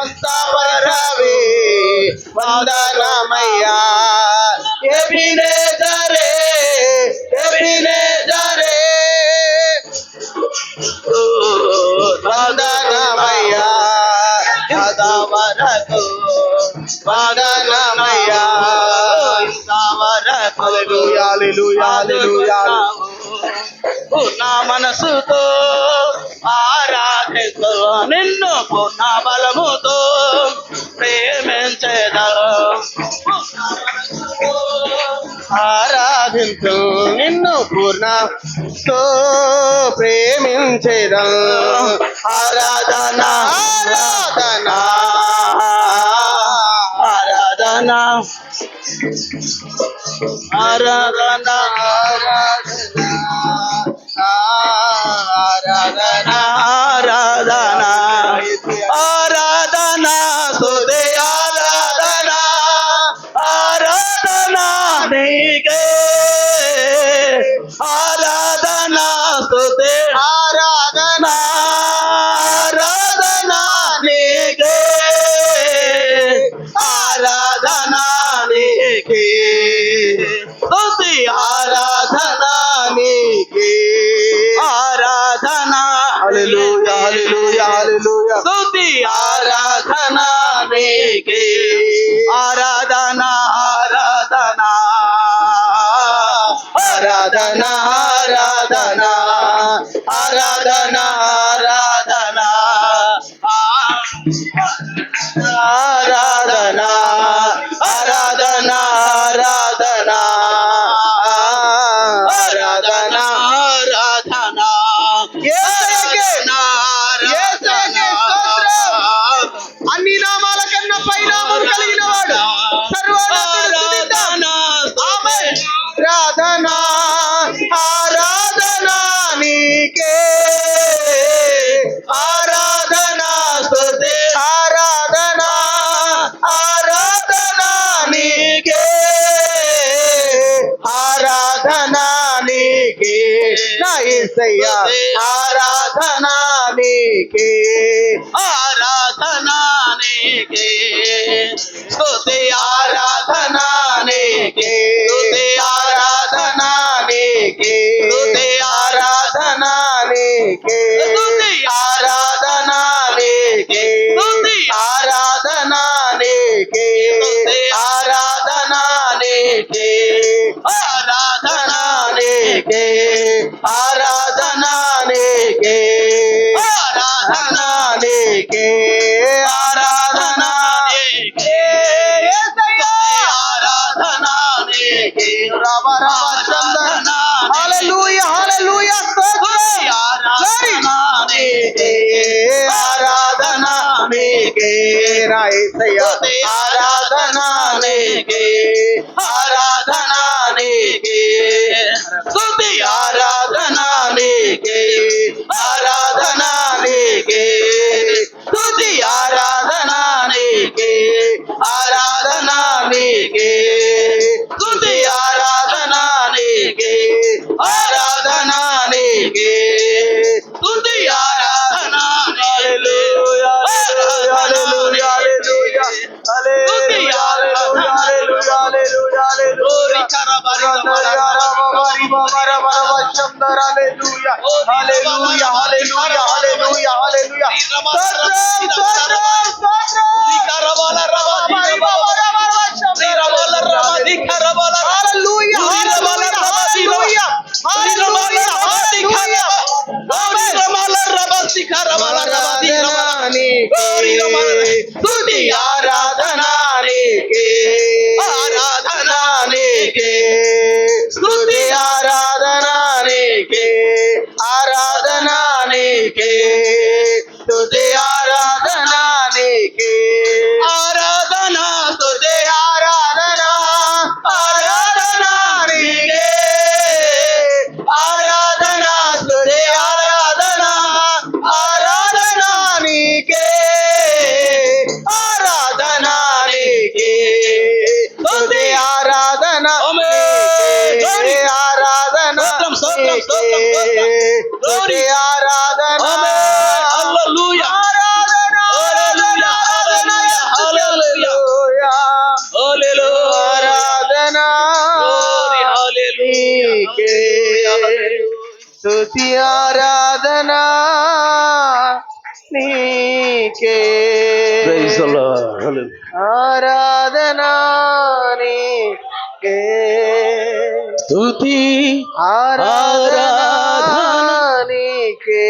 స్వస్థపరచవే వందనమయ్యా. ఎబినేజరే ఎబినేజరే వందనమయ్యా. ఇంతవరకు వందనమయ్యా. ఇంతవరకు హల్లెలూయా హల్లెలూయా హల్లెలూయా. పూర్ణ మనసుతో ఆరాధిస్తూ నిన్ను పూర్ణ బలముతో ప్రేమించేదను. ఆరాధించు నిన్ను పూర్ణతో ప్రేమించేదను. ఆరాధన ఆరాధన ఆరాధన ఆరాధన ఆరాధన ఆరాధన ఆరాధన స్తుతి ఆరాధన ఆరాధన నీకే ఆరాధన స్తుతి ఆరాధన ఆరాధన నీకే ఆరాధన నీకే స్తుతి ఆరాధన నీకే ఆరాధన హల్లెలూయా హల్లెలూయా హల్లెలూయా. స్తుతి ఆరాధన నీకే ఆరాధన ఆరాధన ఆరాధన ఆరాధన ఆరాధన ఆరాధన ఆరాధన ఆరాధన ఆరాధన ఆరాధన ఆరాధన అన్ని నామాల కన్నా పై నామం కలిగిన వాడు సర్వోన్నతుడు. ఆరాధన ఆరాధన నీకే ఆరాధన స్తుతి ఆరాధన ఆరాధన నీకే ఆరాధన నీకే నా యేసయ్యా ఆరాధన నీకే ఆరాధన నీకే స్తుతి ఆరాధన నీకే స్తుతి ఆరాధన నీకే స్తుతి ఆరాధన నీకే స్తుతి ఆరాధన నీకే స్తుతి ఆరాధన నీకే ఆరాధన నీకే ఆరాధన నీకే ఆరాధన నీకే ఆరాధన నీకే ఆరాధన నీకే ఆరాధన నీకే రవ రవ చందన హల్లెలూయా హల్లెలూయా. ఆరాధన నీకే ఆరాధన నీకే నా యేసయ్యా ఆరాధన నీకే ఆరాధన నీకే స్తుతి ఆరాధన నీకే ఆరాధన నీకే స్తుతి ఆరాధన నీకే ఆరాధన నీకే స్తుతి ఆరాధన నీకే ఆరాధన నీకే స్తుతి ఆరాధన హల్లెలూయా హల్లెలూయా హల్లెలూయా హల్లెలూయా హల్లెలూయా హల్లెలూయా హల్లెలూయా హల్లెలూయా హల్లెలూయా హల్లెలూయా హల్లెలూయా. స్తుతి ఆరాధన నీకే ఆరాధన నీకే స్తుతి ఆరాధన నీకే ఆరాధన నీకే స్తుతి ఆరాధన నీకే ఆరాధన స్తుతి ఆరాధన ఆరాధన నీకే ఆరాధన స్తుతి ఆరాధన ఆరాధన నీకే ఆరాధన నీకే స్తుతి ఆరాధన ఆరాధన స్తుతి ఆరాధన హల్లెలూయా ఆరాధనా నీకే, ఆరాధనా నీకే, స్తుతి ఆరాధనా నీకే,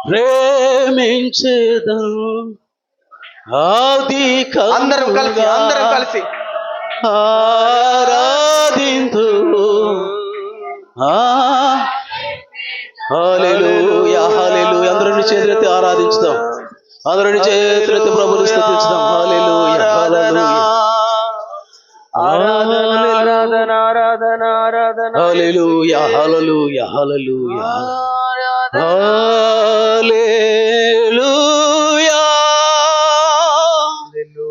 ప్రేమించేదం ఆది అందరం కలిసి ఆరాధింతు. హల్లెలూయా హల్లెలూయా. అందరిని చేతులెత్తి ఆరాధించుదాం, అందరిని చేతులెత్తి ప్రభువుని స్తుతించుదాం. హల్లెలూయా హల్లెలూయా ఆరాధన ఆరాధన ఆరాధన ఆరాధన హల్లెలూయా హల్లెలూయా హల్లెలూయా ఆరాధన హల్లెలూయా హల్లెలూయా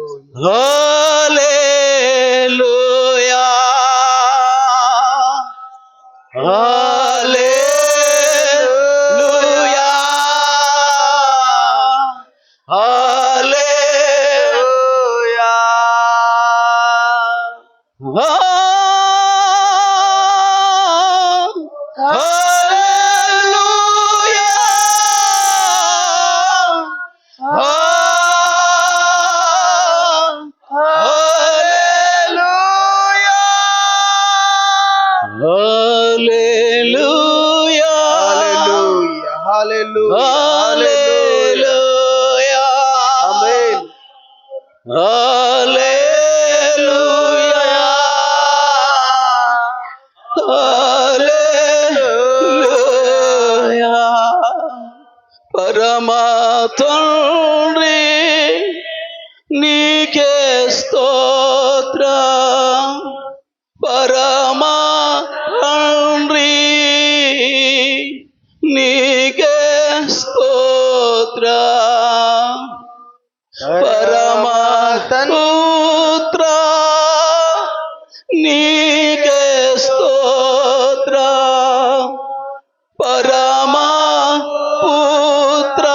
హల్లెలూయా హల్లెలూయా హల్లెలూయా హల్లెలూయా హల్లెలూయా ఆమేన్ హల్లెలూయా హల్లెలూయా. పరమా తండ్రి నీకే స్తోత్రం, పరమా తండ్రి నీకే స్తోత్రం, పరమా పుత్ర నీకే స్తోత్రం, పరమా పుత్ర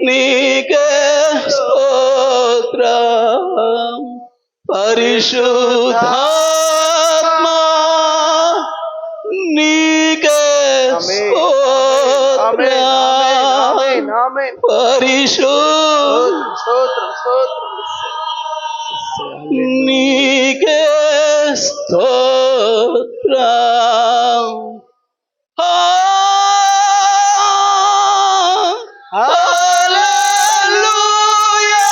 నీకే స్తోత్రం, పరిశుద్ధాత్మా నీకే స్తోత్రం, పరిశుద్ధ నీకే స్తోత్రం. హల్లెలూయా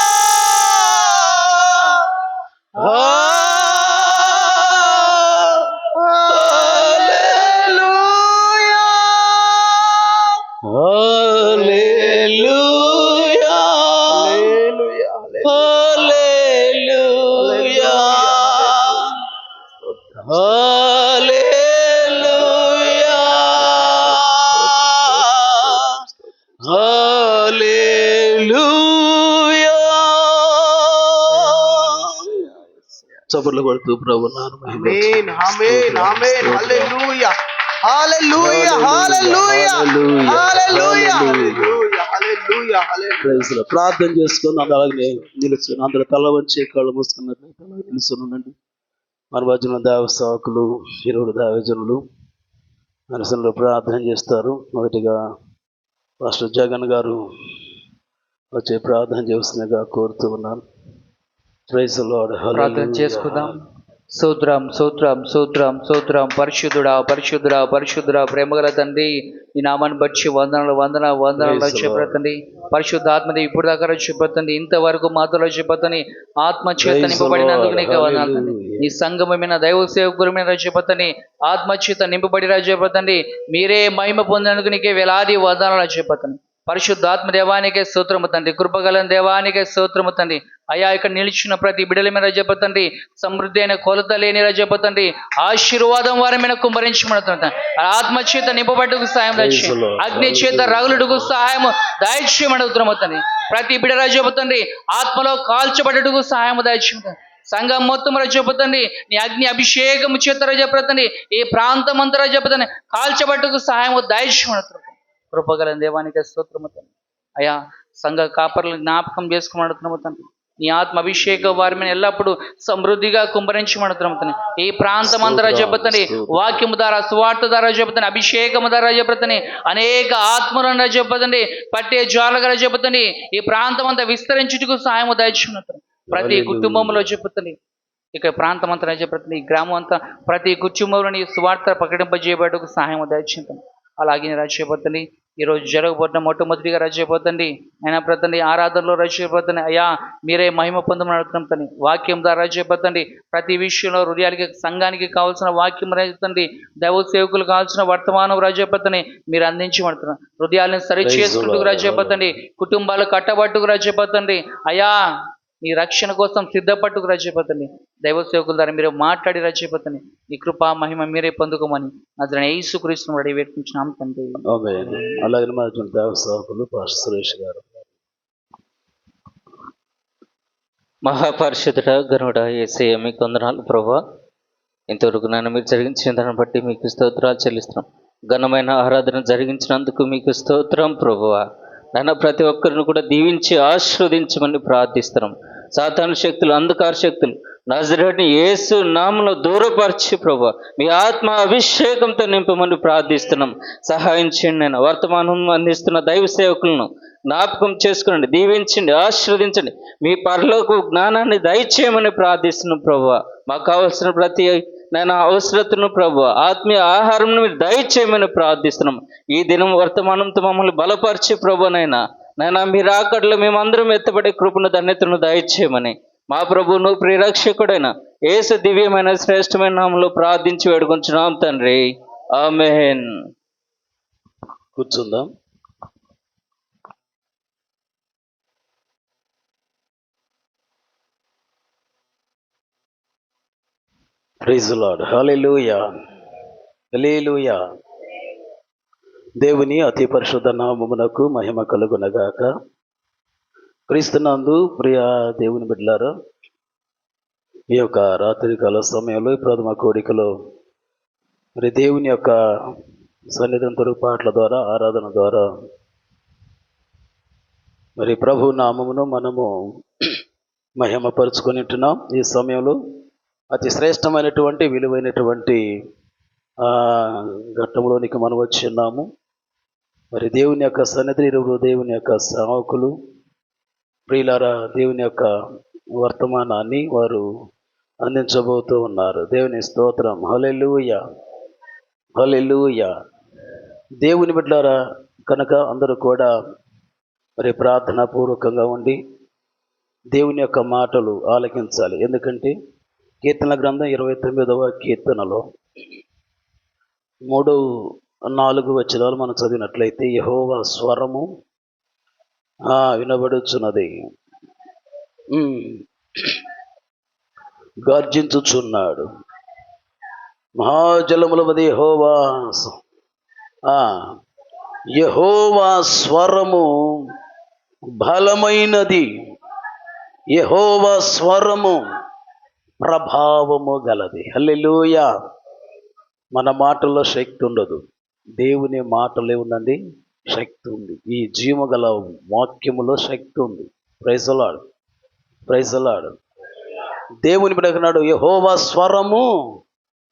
హల్లెలూయా హల్లెలూయా హల్లెలూయా హల్లెలూయా. చప్పట్లు కొడుతూ ప్రభువుని ఆమేన్ ఆమేన్ ఆమేన్ హల్లెలూయా హల్లెలూయా హల్లెలూయా హల్లెలూయా హల్లెలూయా హల్లెలూయా హల్లెలూయా. ప్రార్థన చేసుకొని అలాగే నిలుచుని అందరూ తల వంచి కళ్ళు మూసుకున్నట్లయితే అలాగే నిలుచునండి. మన మధ్యన దేవ సేవకులు 20 దేవజనులు మనసులో ప్రార్థన చేస్తారు. మొదటిగా పాస్టర్ జగన్ గారు వచ్చే ప్రార్థన చేస్తుందిగా కోరుతూ ఉన్నాను. Praise the Lord. ప్రార్థన చేసుకుందాం. స్తోత్రం స్తోత్రం స్తోత్రం స్తోత్రం. పరిశుద్ధుడా పరిశుద్ధుడా పరిశుద్ధుడా ప్రేమగల తండ్రి, ఈ నామాన్ని బట్టి వందనాలు వందనాలు వందనాలు చెప్పతండి. పరిశుద్ధాత్మది ఇప్పుడు దాకా చెప్పతండి, ఇంతవరకు మాతో చెప్పతని ఆత్మ చేత నింపబడినందుకు నీకు వందనాలు తండ్రి. నీ సంగమమైన దైవ సేవకురమైన చెప్పతండి, ఆత్మ చేత నింపబడి చెప్పతండి. మీరే మహిమ పొందినందుకు నీకే వేలాది వందనాలు చెప్పతండి. పరిశుద్ధాత్మ దేవానికే స్తోత్రము తండ్రి, కృపగల దేవానికే స్తోత్రము తండ్రి. అయ్యా ఇక్కడ నిలిచిన ప్రతి బిడ్డల మీద చెప్పతండి, సమృద్ధి అయిన కొలత లేని చెప్పతండి, ఆశీర్వాదం వారి మీద కుమ్మరించమడుతుంది. ఆత్మచేత నింపబడ్డకు సహాయం దయచి, అగ్ని చేత రగులుడుకు సహాయం దయచేయమడుగుతున్నాము తండ్రి. ప్రతి బిడ్డ చెబుతండి ఆత్మలో కాల్చబడ్డకు సహాయం దయచేయమని సంఘం మొత్తం చెబుతండి, నీ అగ్ని అభిషేకము చేత చెప్పతండి, ఈ ప్రాంతం అంతా చెప్పతండి కాల్చబడ్డకు సహాయం దయచేయమడుతున్నాం. కృపగల దేవానికి స్తోత్రము తండ్రి. అయ్యా సంఘ కాపర్లు జ్ఞాపకం చేసుకోమడుతున్నాము తండ్రి. నీ ఆత్మ అభిషేక వారి మీద ఎల్లప్పుడూ సమృద్ధిగా కుమ్మరించమడుతున్నాం తండ్రి. ఈ ప్రాంతం అంతా రాజా తండ్రి వాక్యము ద్వారా సువార్త ద్వారా చెబుతాను, అభిషేకము ద్వారా చెబుతాను, అనేక ఆత్మలను చెబుతండి పట్టే జ్వాలగా చెబుతండి. ఈ ప్రాంతం అంతా విస్తరించుటకు సహాయము దయచున్నది. ప్రతి కుటుంబంలో చెబుతుంది, ఇక ప్రాంతం అంతా రాజపడుతుంది, ఈ గ్రామం అంతా ప్రతి కుటుంబంలో నీ సువార్త ప్రకటింపజేయబడకు సహాయం దయచేద్దాం. అలాగే రాజ్యపోతండి ఈరోజు జరగబోతున్న మొట్టమొదటిగా రాజ్యపోతండి అయినా ప్రతండి ఆరాధనలో రాజ్యపోతండి. అయ్యా మీరే మహిమ పొందమని అడుగుతున్నాం తండ్రి. వాక్యం ద్వారా రాజ్యపోతండి ప్రతి విషయంలో హృదయాలకి సంఘానికి కావాల్సిన వాక్యం రాజండి, దైవ సేవకులు కావాల్సిన వర్తమానం రాజ్యపోతండి మీరు అందించబడుతున్నారు. హృదయాలను సరి చేసుకుంటూ రాజ్యపోతండి, కుటుంబాలు కట్టబట్టుకు రాజ్యపోతండి. అయ్యా నీ రక్షణ కోసం సిద్ధపట్టుకు రచిపోతుంది. దైవ సేవకుల ద్వారా మీరు మాట్లాడి రచిపోతుంది. ఈ కృపా మహిమ మీరే పొందుకోమని నజరేయుడైన యేసుక్రీస్తును అడిగి వేడుకుంటున్నాం తండ్రి. అలాగే మా దైవ సేవకులు పాస్టర్ సురేష్ గారు. మహాపరిషుడ గరుడ యేసయ్య మీకు వందనాలు ప్రభువా. ఇంతవరకు నన్ను మీరు జరిగించిన దాన్ని బట్టి మీకు స్తోత్రాలు చెల్లిస్తున్నాం. ఘనమైన ఆరాధన జరిగించినందుకు మీకు స్తోత్రం ప్రభువా. నన్ను ప్రతి ఒక్కరిని కూడా దీవించి ఆశీర్వదించమని ప్రార్థిస్తున్నాం. సాతాను శక్తులు, అంధకార శక్తులు నజరేయుడైన యేసు నామములో దూరపరిచి ప్రభువా మీ ఆత్మ అభిషేకంతో నింపమని ప్రార్థిస్తున్నాం. సహాయం చేయండి. నేను వర్తమానం అందిస్తున్న దైవ సేవకులను జ్ఞాపకం చేసుకునండి, దీవించండి, ఆశీర్వదించండి. మీ పరలోక జ్ఞానాన్ని దయచేయమని ప్రార్థిస్తున్నాం ప్రభువా. మాకు కావలసిన ప్రతి నేను అవసరతను ప్రభువా ఆత్మీయ ఆహారం మీరు దయచేయమని ప్రార్థిస్తున్నాం. ఈ దినం వర్తమానంతో మమ్మల్ని బలపరిచి ప్రభునైనా నైనా మీరు ఆకడలో మేమందరం ఎత్తబడే కృపను ధన్యతను దయచేయమని మా ప్రభువును ప్రియరక్షకుడైన యేసు దివ్యమైన శ్రేష్టమైన నామములో ప్రార్థించి వేడుకొంచున్నాం తండ్రి. ఆమేన్. కూర్చుందాం. Praise the lord. హల్లెలూయా, హల్లెలూయా. దేవుని అతి పరిశుద్ధ నామమునకు మహిమ కలుగునగాక. క్రీస్తునందు ప్రియ దేవుని బిడ్డలారా, ఈ యొక్క రాత్రికాల సమయంలో ప్రథమ కోడికలో మరి దేవుని యొక్క సన్నిధిని పాటల ద్వారా ఆరాధన ద్వారా మరి ప్రభు నామమును మనము మహిమపరుచుకొని ఉంటున్నాం. ఈ సమయంలో అతి శ్రేష్టమైనటువంటి విలువైనటువంటి ఘట్టంలోనికి మనం వచ్చి ఉన్నాము. మరి దేవుని యొక్క సన్నిధి ఇరువురు దేవుని యొక్క సేవకులు ప్రియులారా దేవుని యొక్క వర్తమానాన్ని వారు అందించబోతూ ఉన్నారు. దేవుని స్తోత్రం. హల్లెలూయా, హల్లెలూయా. దేవుని బిడ్డలారా కనుక అందరూ కూడా మరి ప్రార్థనా పూర్వకంగా ఉండి దేవుని యొక్క మాటలు ఆలకించాలి. ఎందుకంటే కీర్తన గ్రంథం 29వ కీర్తనలో 3-4 వచనాలు మనం చదివినట్లయితే యెహోవా స్వరము వినబడుచున్నది, గర్జించుచున్నాడు. మహాజలముల మధ్య యెహోవా స్వరము బలమైనది, యెహోవా స్వరము ప్రభావము గలది. హల్లెలూయా. మన మాటల్లో శక్తి ఉండదు, దేవుని మాటలే ఉందండి శక్తి ఉంది. ఈ జీవము గల వాక్యములో శక్తి ఉంది. Praise the lord, praise the Lord. దేవుని బిడ్డకున్నాడు యెహోవా స్వరము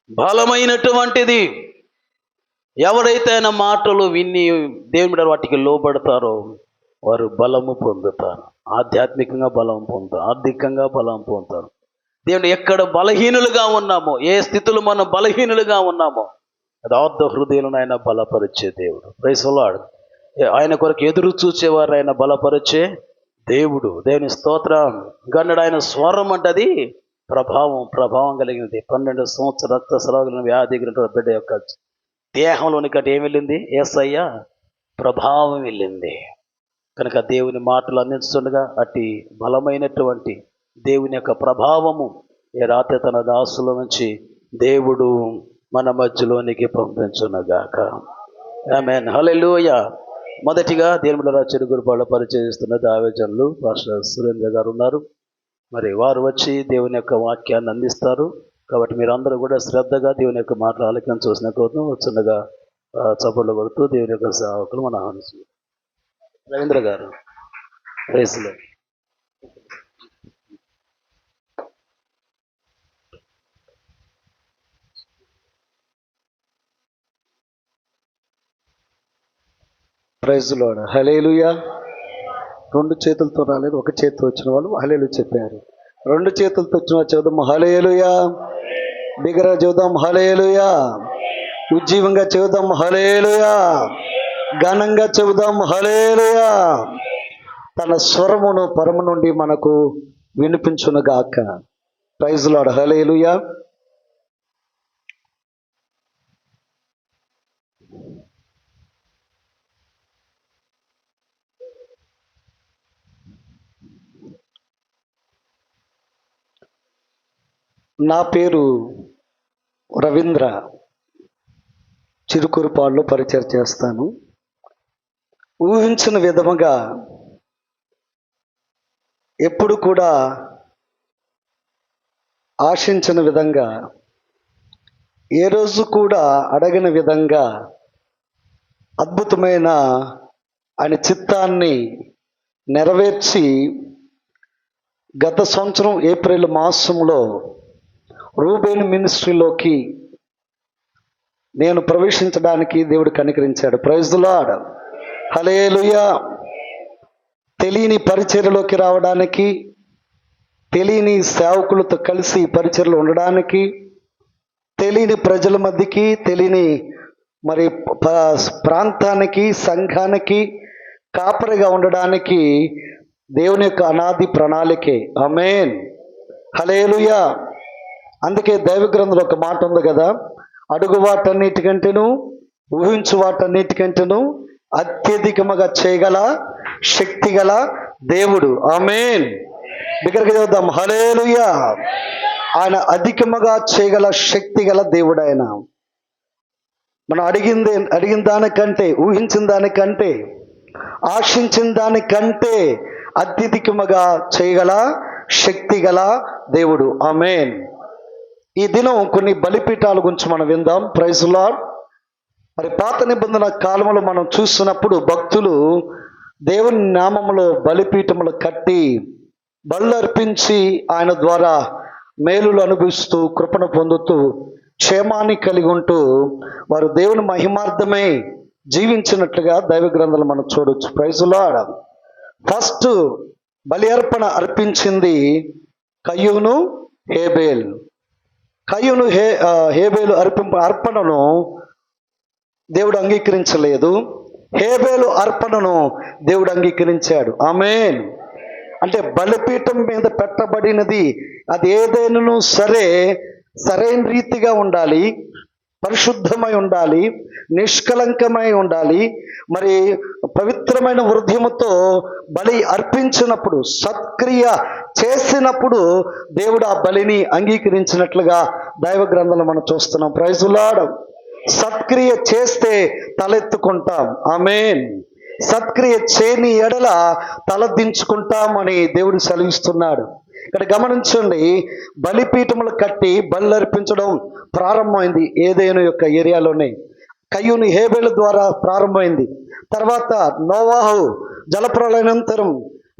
బలమైనటువంటిది. ఎవరైతే ఆయన మాటలు విని దేవుని బిడ్డ వాటికి లోబడతారో వారు బలము పొందుతారు. ఆధ్యాత్మికంగా బలం పొందుతారు, ఆర్థికంగా బలం పొందుతారు. దేవుడు ఎక్కడ బలహీనులుగా ఉన్నామో, ఏ స్థితిలో మనం బలహీనులుగా ఉన్నామో అది ఆర్ధ హృదయులను ఆయన బలపరిచే దేవుడు. Praise the Lord. ఆయన కొరకు ఎదురు చూచేవారు ఆయన బలపరిచే దేవుడు. దేవుని స్తోత్రం. గన్నడు ఆయన స్వరం అంటది ప్రభావం కలిగినది. 12 సంవత్సరాల రక్తస్రావం వ్యాధి బిడ్డ యొక్క దేహంలోని కట్టి ఏం వెళ్ళింది? యేసయ్య ప్రభావం వెళ్ళింది. కనుక దేవుని మాటలు అందించుండగా అట్టి బలమైనటువంటి దేవుని యొక్క ప్రభావము ఈ రాత్రి తన దాసుల నుంచి దేవుడు మన మధ్యలోనికి పంపించునగాక. ఆమేన్. హల్లెలూయా. మొదటిగా దేవుని చెరుగురుపాళ్ళ పరిచయిస్తున్న దావేజనులు పాస్టర్ సురేంద్ర గారు ఉన్నారు. మరి వారు వచ్చి దేవుని యొక్క వాక్యాన్ని అందిస్తారు. కాబట్టి మీరు అందరూ కూడా శ్రద్ధగా దేవుని యొక్క మాటలు ఆలకించ చూసిన కోసం చిన్నగా చప్పట్లు కొడుతూ దేవుని యొక్క సేవకులు మన రవీంద్ర గారు praise the lord. Praise lord. హల్లెలూయా. రెండు చేతులతో రాలేదు, ఒక చేతితో వచ్చిన వాళ్ళు హల్లెలూయా చెప్పారు. రెండు చేతులతో వచ్చిన వాళ్ళు చెబుదాం హల్లెలూయా. బిగ్గరగా చెబుదాం హల్లెలూయా. ఉజ్జీవంగా చెబుదాం హల్లెలూయా. ఘనంగా చెబుదాం హల్లెలూయా. తన స్వరమును పరము నుండి మనకు వినిపించునుగాక. Praise lord. హల్లెలూయా. నా పేరు రవీంద్ర. చిరుకురుపాడులో పరిచయం చేస్తాను. ఊహించిన విధముగా ఎప్పుడు కూడా ఆశించిన విధంగా, ఏ రోజు కూడా అడగని విధంగా అద్భుతమైన ఆయన చిత్తాన్ని నెరవేర్చి గత సంవత్సరం ఏప్రిల్ మాసంలో రూబేన్ మినిస్ట్రీలోకి నేను ప్రవేశించడానికి దేవుడు కనికరించాడు. Praise the lord. హల్లెలూయా. తెలియని పరిచర్యలోకి రావడానికి, తెలియని సేవకులతో కలిసి పరిచర్యలో ఉండడానికి, తెలియని ప్రజల మధ్యకి, తెలియని మరి ప్రాంతానికి, సంఘానికి కాపరిగా ఉండడానికి దేవుని యొక్క అనాది ప్రణాళికే. ఆమేన్. హల్లెలూయా. అందుకే దైవ గ్రంథంలో ఒక మాట ఉంది కదా, అడుగు వాటన్నిటికంటేను, ఊహించు వాటన్నిటికంటేను అత్యధికముగా చేయగల శక్తి గల దేవుడు. ఆమేన్. బిగ్గరగా చెబుదాం హల్లెలూయా. ఆయన అధికముగా చేయగల శక్తి గల దేవుడు ఆయన. మనం అడిగిన దానికంటే, ఊహించిన దానికంటే, ఆశించిన దానికంటే అత్యధికముగా చేయగల శక్తి గల దేవుడు. ఆమేన్. ఈ దినం కొన్ని బలిపీఠాల గురించి మనం విందాం. Praise Lord. మరి పాత నిబంధన కాలంలో మనం చూస్తున్నప్పుడు భక్తులు దేవుని నామములో బలిపీఠములు కట్టి బళ్ళు అర్పించి ఆయన ద్వారా మేలులు అనుభవిస్తూ, కృపను పొందుతూ, క్షేమాన్ని కలిగి ఉంటూ వారు దేవుని మహిమార్థమై జీవించినట్లుగా దైవ గ్రంథాలు మనం చూడొచ్చు. Praise lord. ఫస్ట్ బలి అర్పణ అర్పించింది కయ్యూను, హేబేల్. కయ్యూను హేబేలు అర్పణను దేవుడు అంగీకరించలేదు. హేబేలు అర్పణను దేవుడు అంగీకరించాడు. ఆమేన్. అంటే బలిపీఠం మీద పెట్టబడినది అది ఏదైనాను సరే సరైన రీతిగా ఉండాలి, పరిశుద్ధమై ఉండాలి, నిష్కలంకమై ఉండాలి. మరి పవిత్రమైన హృదయముతో బలి అర్పించినప్పుడు, సత్క్రియ చేసినప్పుడు దేవుడు ఆ బలిని అంగీకరించినట్లుగా దైవ గ్రంథంలో మనం చూస్తున్నాం. Praise lord. సత్క్రియ చేస్తే తలెత్తుకుంటాం. ఆమేన్. సత్క్రియ చేయని ఎడల తలదించుకుంటామని దేవుడు సెలవిస్తున్నాడు. ఇక్కడ గమనించండి, బలిపీఠములు కట్టి బలి అర్పించడం ప్రారంభమైంది ఏదైనా యొక్క ఏరియాలోనే. కయ్యూను హేబేలు ద్వారా ప్రారంభమైంది. తర్వాత నోవాహు జలప్రలయానంతరం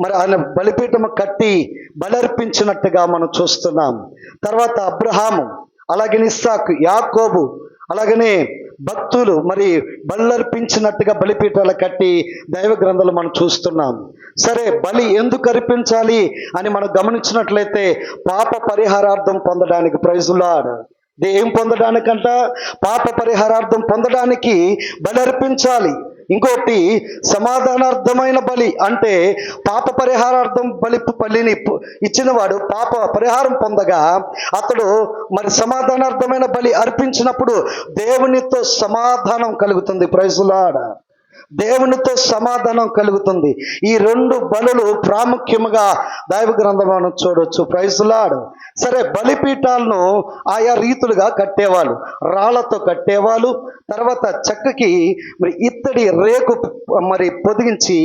మరి ఆయన బలిపీఠము కట్టి బలి అర్పించినట్టుగా మనం చూస్తున్నాం. తర్వాత అబ్రహాము, అలాగే ఇస్సాకు, యాకోబు, అలాగనే భక్తులు మరి బల్లర్పించినట్టుగా బలిపీఠాలు కట్టి దైవ గ్రంథాలు మనం చూస్తున్నాం. సరే, బలి ఎందుకు అర్పించాలి అని మనం గమనించినట్లయితే పాప పరిహారార్థం పొందడానికి. Praise Lord. ఏం పొందడానికంట? పాప పరిహారార్థం పొందడానికి బలి అర్పించాలి. ఇంకోటి సమాధానార్థమైన బలి, అంటే పాప పరిహారార్థం బలిని ఇచ్చినవాడు పాప పరిహారం పొందగా అతడు మరి సమాధానార్థమైన బలి అర్పించినప్పుడు దేవునితో సమాధానం కలుగుతుంది. Praise Lord. దేవునితో సమాధానం కలుగుతుంది. ఈ రెండు బలులు ప్రాముఖ్యముగా దైవ గ్రంథంలో మనం చూడవచ్చు. Praise Lord. సరే, బలిపీఠాలను ఆయా రీతులుగా కట్టేవాళ్ళు. రాళ్లతో కట్టేవాళ్ళు. తర్వాత చెక్కకి మరి ఇత్తడి రేకు మరి పొదిగించి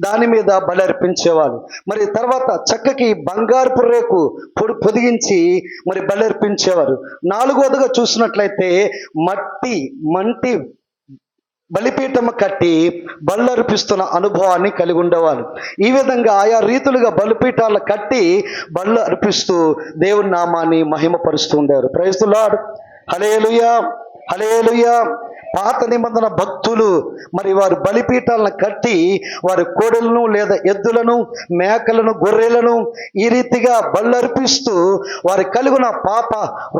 దాని మీద బలి అర్పించేవాళ్ళు. మరి తర్వాత చెక్కకి బంగారపు రేకు పొదిగించి మరి బలి అర్పించేవారు. నాలుగోదిగా చూసినట్లయితే మంటి బలిపీఠము కట్టి బళ్ళు అర్పిస్తున్న అనుభవాన్ని కలిగి ఉండేవాళ్ళు. ఈ విధంగా ఆయా రీతులుగా బలిపీఠాలు కట్టి బళ్ళు అర్పిస్తూ దేవుని నామాన్ని మహిమపరుస్తూ ఉండేవారు. Praise the lord. హల్లెలూయా. హల్లెలూయా. పాత నిబంధన భక్తులు మరి వారు బలిపీఠాలను కట్టి వారి కోడెలను లేదా ఎద్దులను, మేకలను, గొర్రెలను ఈ రీతిగా బళ్ళర్పిస్తూ వారి కలుగున పాప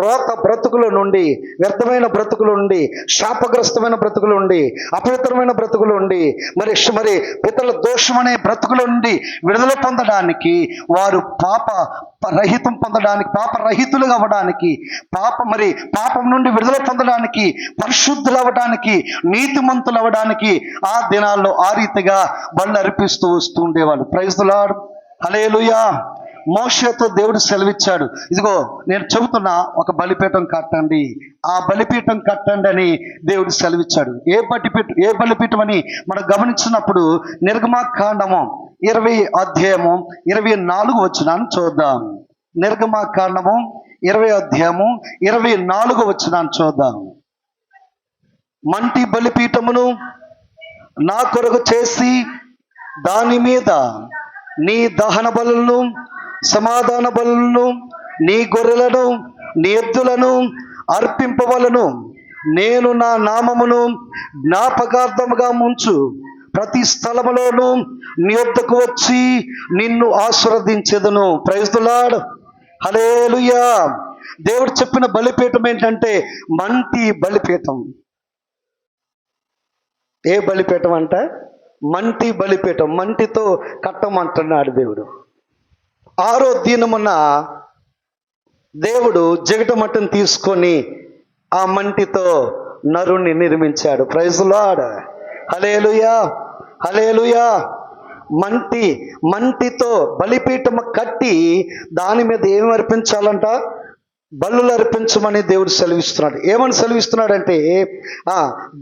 రోత బ్రతుకుల నుండి, వ్యర్థమైన బ్రతుకుల నుండి, శాపగ్రస్తమైన బ్రతుకుల నుండి, అపవిత్రమైన బ్రతుకుల నుండి, మరి పితల దోషం అనే బ్రతుకుల నుండి విడుదల పొందడానికి, వారు రహితం పొందడానికి, పాపరహితులుగా అవ్వడానికి, పాపం నుండి విడుదల పొందడానికి, పరిశుద్ధులు అవ్వడానికి, నీతిమంతులు అవ్వడానికి ఆ దినాల్లో ఆ రీతిగా బళ్ళు అర్పిస్తూ వస్తూ ఉండేవాళ్ళు. ప్రైజ్ ది లార్డ్, హల్లెలూయా. మోషేతో దేవుడు సెలవిచ్చాడు, ఇదిగో నేను చెబుతున్నా ఒక బలిపీఠం కట్టండి, ఆ బలిపీఠం కట్టండి అని దేవుడు సెలవిచ్చాడు. ఏ బలిపీఠం అని మనం గమనించినప్పుడు నిర్గమాకాండము 20 చూద్దాం. నిర్గమాకాండము 20 చూద్దాం. మంటి బలిపీఠమును నా కొరకు చేసి దాని మీద నీ దహన బలులను, సమాధాన బలులను, నీ గొర్రెలను, నీ ఎద్దులను అర్పింపవలను. నేను నా నామమును జ్ఞాపకార్థముగా ముంచు ప్రతి స్థలములోనూ నీ వద్దకు వచ్చి నిన్ను ఆశీర్వదించెదను. ప్రైజ్ ది లార్డ్, హల్లెలూయా. దేవుడు చెప్పిన బలిపీఠం ఏంటంటే మంటి బలిపీఠం. ఏ బలిపీఠం అంట? మంటి బలిపీఠం. మంటితో కట్టమంటున్నాడు దేవుడు. 6వ దినమున దేవుడు జిగటమట్టను తీసుకొని ఆ మంటితో నరుణ్ణి నిర్మించాడు. ప్రైజ్ ది లార్డ్, హల్లెలూయా, హల్లెలూయా. మంటితో బలిపీఠం కట్టి దాని మీద ఏమి అర్పించాలంట? బలులు అర్పించమని దేవుడు సెలవిస్తున్నాడు. ఏమని సెలవిస్తున్నాడంటే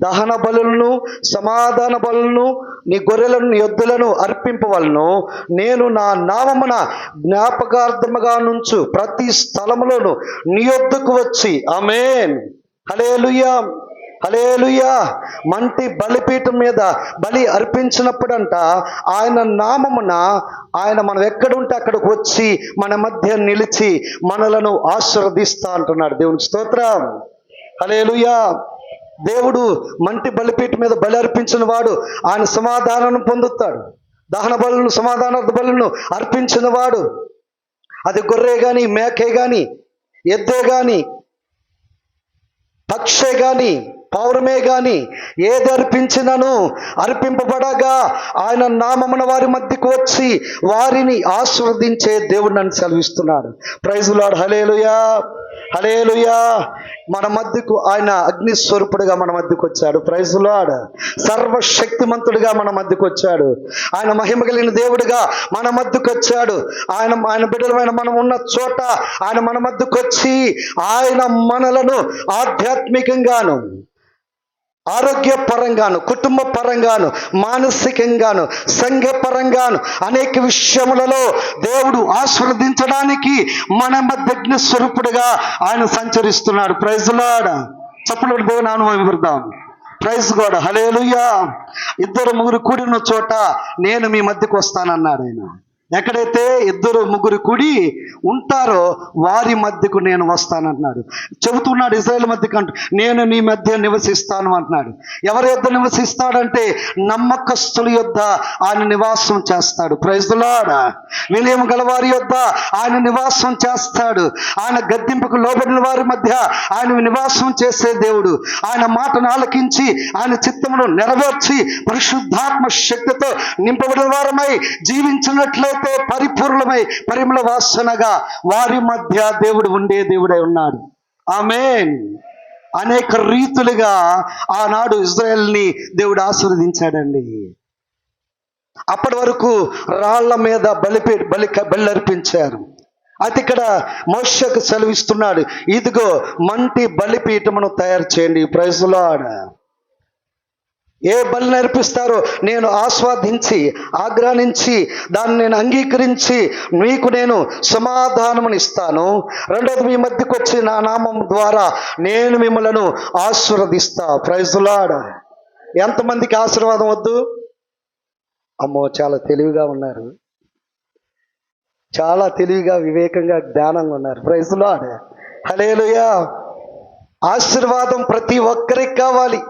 దహన బలులను, సమాధాన బలులను, నీ గొర్రెలను, నీ ఎద్దులను అర్పింపవలను. నేను నా నామమున జ్ఞాపకార్థముగా నుంచు ప్రతి స్థలములోను నీ యొద్దకు వచ్చి, ఆమేన్, హల్లెలూయా, హల్లెలూయా. మంటి బలిపీఠం మీద బలి అర్పించినప్పుడంట ఆయన నామమున ఆయన మనం ఎక్కడుంటే అక్కడికి వచ్చి మన మధ్య నిలిచి మనలను ఆశీర్వదిస్తా అంటున్నాడు. దేవునికి స్తోత్రం, హల్లెలూయా. దేవుడు మంటి బలిపీఠం మీద బలి అర్పించిన వాడు ఆయన సమాధానం పొందుతాడు. దహన బలులను, సమాధాన బలులను అర్పించిన వాడు, అది గొర్రె గాని, మేకే గాని, ఎద్దే గాని, పక్షే గాని, పౌరమే గాని ఏది అర్పించినను అర్పింపబడగా ఆయన నామమున వారి మధ్యకు వచ్చి వారిని ఆశీర్వదించే దేవుడు నన్ను సెలవిస్తున్నాడు. ప్రైజ్ ది లార్డ్, హల్లెలూయా, హల్లెలూయా. మన మధ్యకు ఆయన అగ్ని స్వరూపుడుగా మన మధ్యకు వచ్చాడు. ప్రైజ్ ది లార్డ్, సర్వశక్తిమంతుడిగా మన మధ్యకు వచ్చాడు. ఆయన మహిమ కలిగిన దేవుడిగా మన మధ్యకు వచ్చాడు. ఆయన బిడ్డలమైన మనం ఉన్న చోట ఆయన మన మధ్యకు వచ్చి ఆయన మనలను ఆధ్యాత్మికంగాను, ఆరోగ్య పరంగాను, కుటుంబ పరంగాను, మానసికంగాను, సంఘ పరంగాను అనేక విషయములలో దేవుడు ఆశీర్వదించడానికి మన మధ్య స్వరూపుడుగా ఆయన సంచరిస్తున్నాడు. ప్రైజ్ ది లార్డ్, చప్పట్లు దేవుని నామమున వివరిద్దాం. ప్రైజ్ గాడ్, హల్లెలూయా. 2-3 కూడిన చోట నేను మీ మధ్యకు వస్తానన్నాడు ఆయన. ఎక్కడైతే 2-3 కూడి ఉంటారో వారి మధ్యకు నేను వస్తానంటున్నాడు. చెబుతున్నాడు ఇశ్రాయేలు మధ్యకు అంటూ, నేను నీ మధ్య నివసిస్తాను అంటున్నాడు. ఎవరి యొద్ద నివసిస్తాడంటే నమ్మకస్తుల యొద్ద ఆయన నివాసం చేస్తాడు. ప్రైజ్ ది లార్డ్, వినయం గల వారి యొద్ద ఆయన నివాసం చేస్తాడు. ఆయన గద్దింపుకు లోబడిన వారి మధ్య ఆయన నివాసం చేసే దేవుడు. ఆయన మాటను ఆలకించి ఆయన చిత్తమును నెరవేర్చి పరిశుద్ధాత్మ శక్తితో నింపబడిన వారమై జీవించినట్లయితే పరిపూర్ణమై పరిమళ వాసనగా వారి మధ్య దేవుడు ఉండే దేవుడై ఉన్నాడు. ఆమేన్. అనేక రీతులుగా ఆనాడు ఇజ్రాయెల్ని దేవుడు ఆశీర్వదించాడండి. అప్పటి వరకు రాళ్ల మీద బలి అర్పించారు. అయితే ఇక్కడ మోషేకు సెలవిస్తున్నాడు, ఇదిగో మంటి బలిపీఠమును తయారు చేయండి. Praise the lord. ఏ బలిని అర్పిస్తారో నేను ఆస్వాదించి, ఆగ్రహించి, దాన్ని నేను అంగీకరించి మీకు నేను సమాధానమును ఇస్తాను. రెండోది, మీ మధ్యకు వచ్చి నా నామం ద్వారా నేను మిమ్మలను ఆశీర్వదిస్తా. Praise the lord. ఎంతమందికి ఆశీర్వాదం వద్దు? అమ్మో, చాలా తెలివిగా ఉన్నారు, చాలా తెలివిగా, వివేకంగా, జ్ఞానంగా ఉన్నారు. ప్రైజ్ ది లార్డ్, హల్లెలూయా. ఆశీర్వాదం ప్రతి ఒక్కరికి కావాలి.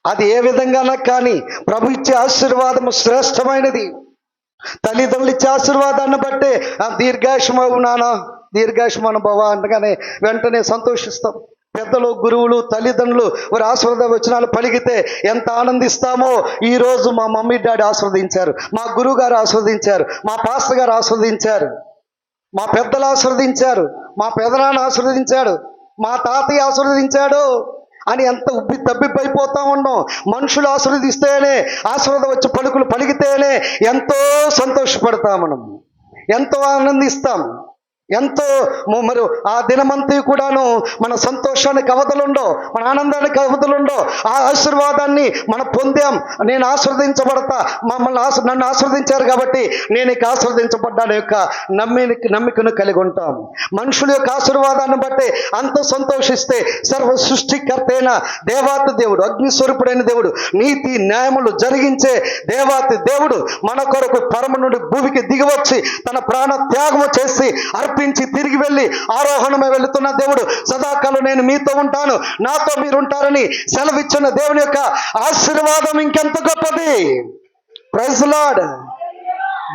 అది ఏ విధంగానా కానీ ప్రభు ఇచ్చే ఆశీర్వాదము శ్రేష్టమైనది. తల్లిదండ్రులు ఇచ్చే ఆశీర్వాదాన్ని బట్టే దీర్ఘాయుష్మవు నాన్న, దీర్ఘాయుష్మాన భవ అనగానే వెంటనే సంతోషిస్తాం. పెద్దలు, గురువులు, తల్లిదండ్రులు వారి ఆశీర్వాద వచనాలు పలికితే ఎంత ఆనందిస్తామో. ఈరోజు మా మమ్మీ డాడీ ఆశీర్వదించారు, మా గురువు గారు ఆశీర్వదించారు, మా పాస్టర్ గారు ఆశీర్వదించారు, మా పెద్దలు ఆశీర్వదించారు, మా పెదనాన్న ఆశీర్వదించాడు, మా తాతయ్య ఆశీర్వదించాడు అని ఎంత తబ్బిబ్బైపోతా ఉన్నాం. మనుషులు ఆశీర్వదిస్తేనే, ఆశీర్వాదం వచ్చి పలుకులు పలికితేనే ఎంతో సంతోషపడతాం, మనం ఎంతో ఆనందిస్తాం, ఎంతో మరి ఆ దినమంతా కూడాను మన సంతోషానికి అవధులుండో, మన ఆనందానికి అవధులుండో. ఆ ఆశీర్వాదాన్ని మనం పొందాం. నేను ఆశీర్వదించబడతా, నన్ను ఆశీర్వదించారు కాబట్టి నేను ఇక ఆశీర్వదించబడ్డాను యొక్క నమ్మికను కలిగి ఉంటాం. మనుషుల యొక్క ఆశీర్వాదాన్ని బట్టి అంత సంతోషిస్తే సర్వ సృష్టికర్త అయిన దేవాతి దేవుడు, అగ్నిస్వరూపుడైన దేవుడు, నీతి న్యాయములు జరిగించే దేవాతి దేవుడు మన కొరకు పరమ నుండి భూమికి దిగివచ్చి తన ప్రాణ త్యాగము చేసి అర్పించి తిరిగి వెళ్ళి ఆరోహణమై వెళుతున్న దేవుడు. సదాకాలం నేను మీతో ఉంటాను, నాతో మీరు ఉంటారని సెలవిచ్చిన దేవుని యొక్క ఆశీర్వాదం ఇంకెంత గొప్పది. Praise Lord.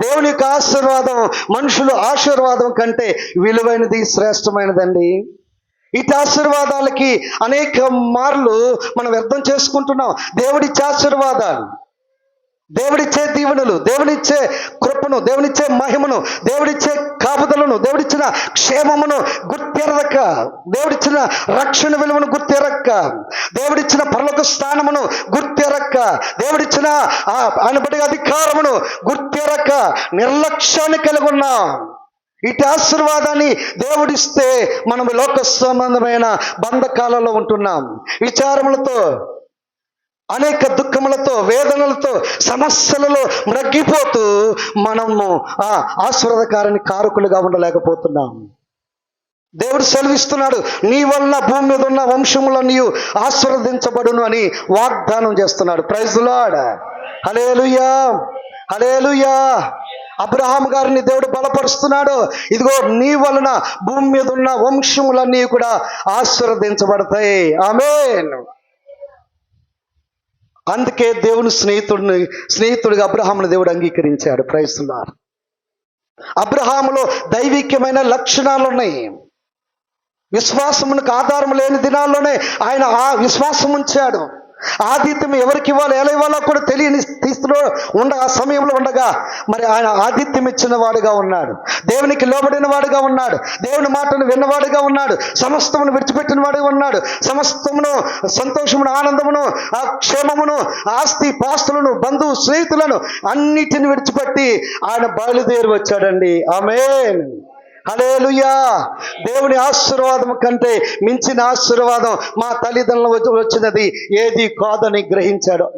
దేవుని యొక్క ఆశీర్వాదం మనుషుల ఆశీర్వాదం కంటే విలువైనది, శ్రేష్టమైనదండి. ఇటు ఆశీర్వాదాలకి అనేక మార్లు మనం వ్యర్థం చేసుకుంటున్నాం. దేవుడిచ్చే ఆశీర్వాదాలు, దేవుడిచ్చే దీవెనలు, దేవుడిచ్చే కృపను, దేవుడిచ్చే మహిమను, దేవుడిచ్చే కాపుదలను, దేవుడిచ్చిన క్షేమమును గుర్తెరక్క, దేవుడిచ్చిన రక్షణ విలువను గుర్తెరక్క, దేవుడిచ్చిన పరలోక స్థానమును గుర్తెరక్క, దేవుడిచ్చిన అనబడి అధికారమును గుర్తెరక్క నిర్లక్ష్యాన్ని కలిగి ఉన్నాం. ఇటు ఆశీర్వాదాన్ని దేవుడిస్తే మనం లోక సంబంధమైన బంధకాలలో ఉంటున్నాం. విచారములతో, అనేక దుఃఖములతో, వేదనలతో, సమస్యలలో మ్రగ్గిపోతూ మనము ఆ ఆశీర్వాదకారానికి కారకులుగా ఉండలేకపోతున్నాం. దేవుడు సెలవిస్తున్నాడు, నీ వలన భూమి మీద ఉన్న వంశములన్నీ ఆశీర్వదించబడును అని వాగ్దానం చేస్తున్నాడు. Praise lord. హల్లెలూయా, హల్లెలూయా. అబ్రహాం గారిని దేవుడు బలపరుస్తున్నాడు. ఇదిగో నీ వలన భూమి మీద ఉన్న వంశములన్నీ కూడా ఆశీర్వదించబడతాయి. ఆమేన్. అందుకే దేవుని స్నేహితుడిగా అబ్రహామును దేవుడు అంగీకరించాడు. Praise lord. అబ్రహాములో దైవికమైన లక్షణాలు ఉన్నాయి. విశ్వాసమునకు ఆధారం లేని దినాల్లోనే ఆయన ఆ విశ్వాసం ఉంచాడు. ఆతిథ్యం ఎవరికి ఇవ్వాలి, ఎలా ఇవ్వాలో కూడా తెలియని స్థితిలో ఆ సమయంలో ఉండగా మరి ఆయన ఆతిథ్యం ఇచ్చిన వాడుగా ఉన్నాడు, దేవునికి లోబడిన వాడుగా ఉన్నాడు, దేవుని మాటను విన్నవాడుగా ఉన్నాడు, సమస్తమును విడిచిపెట్టిన వాడుగా ఉన్నాడు. సమస్తమును, సంతోషమును, ఆనందమును, ఆ క్షేమమును, ఆస్తి పాస్తులను, బంధువు స్నేహితులను అన్నిటిని విడిచిపెట్టి ఆయన బయలుదేరి వచ్చాడండి. ఆమేన్. హల్లెలూయా. దేవుని ఆశీర్వాదం కంటే మించిన ఆశీర్వాదం మా తల్లిదండ్రులు వచ్చినది ఏది కాదని గ్రహించాడు.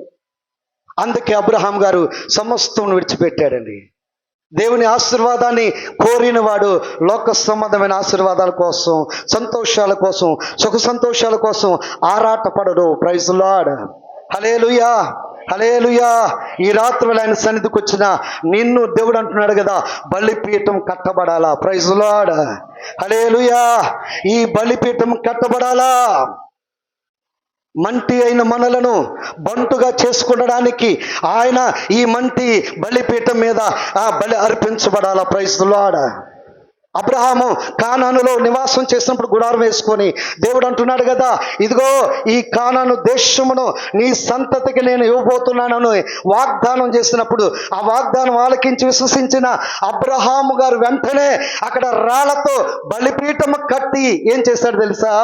అందుకే అబ్రహాం గారు సమస్తం విడిచిపెట్టాడండి. దేవుని ఆశీర్వాదాన్ని కోరిన వాడు లోక సంబంధమైన ఆశీర్వాదాల కోసం, సంతోషాల కోసం, సుఖ సంతోషాల కోసం ఆరాటపడడు. Praise lord. హల్లెలూయా, హల్లెలూయా. ఈ రాత్రి ఆయన సన్నిధికి వచ్చిన నిన్ను దేవుడు అంటున్నాడు కదా, బలిపీఠం కట్టబడాలా. Praise lord. హల్లెలూయా. ఈ బలిపీఠం కట్టబడాలా. మంటి అయిన మనలను బంటుగా చేసుకునడానికి ఆయన ఈ మంటి బలిపీఠం మీద ఆ బలి అర్పించబడాలా. Praise lord. అబ్రహాము కానానులో నివాసం చేసినప్పుడు గుడారం వేసుకొని దేవుడు అంటున్నాడు కదా, ఇదిగో ఈ కానాను దేశమును నీ సంతతికి నేను ఇవ్వబోతున్నాను వాగ్దానం చేసినప్పుడు ఆ వాగ్దానం ఆలకించి విశ్వసించిన అబ్రహాము గారు వెంటనే అక్కడ రాళ్లతో బలిపీఠము కట్టి ఏం చేశాడు తెలుసా?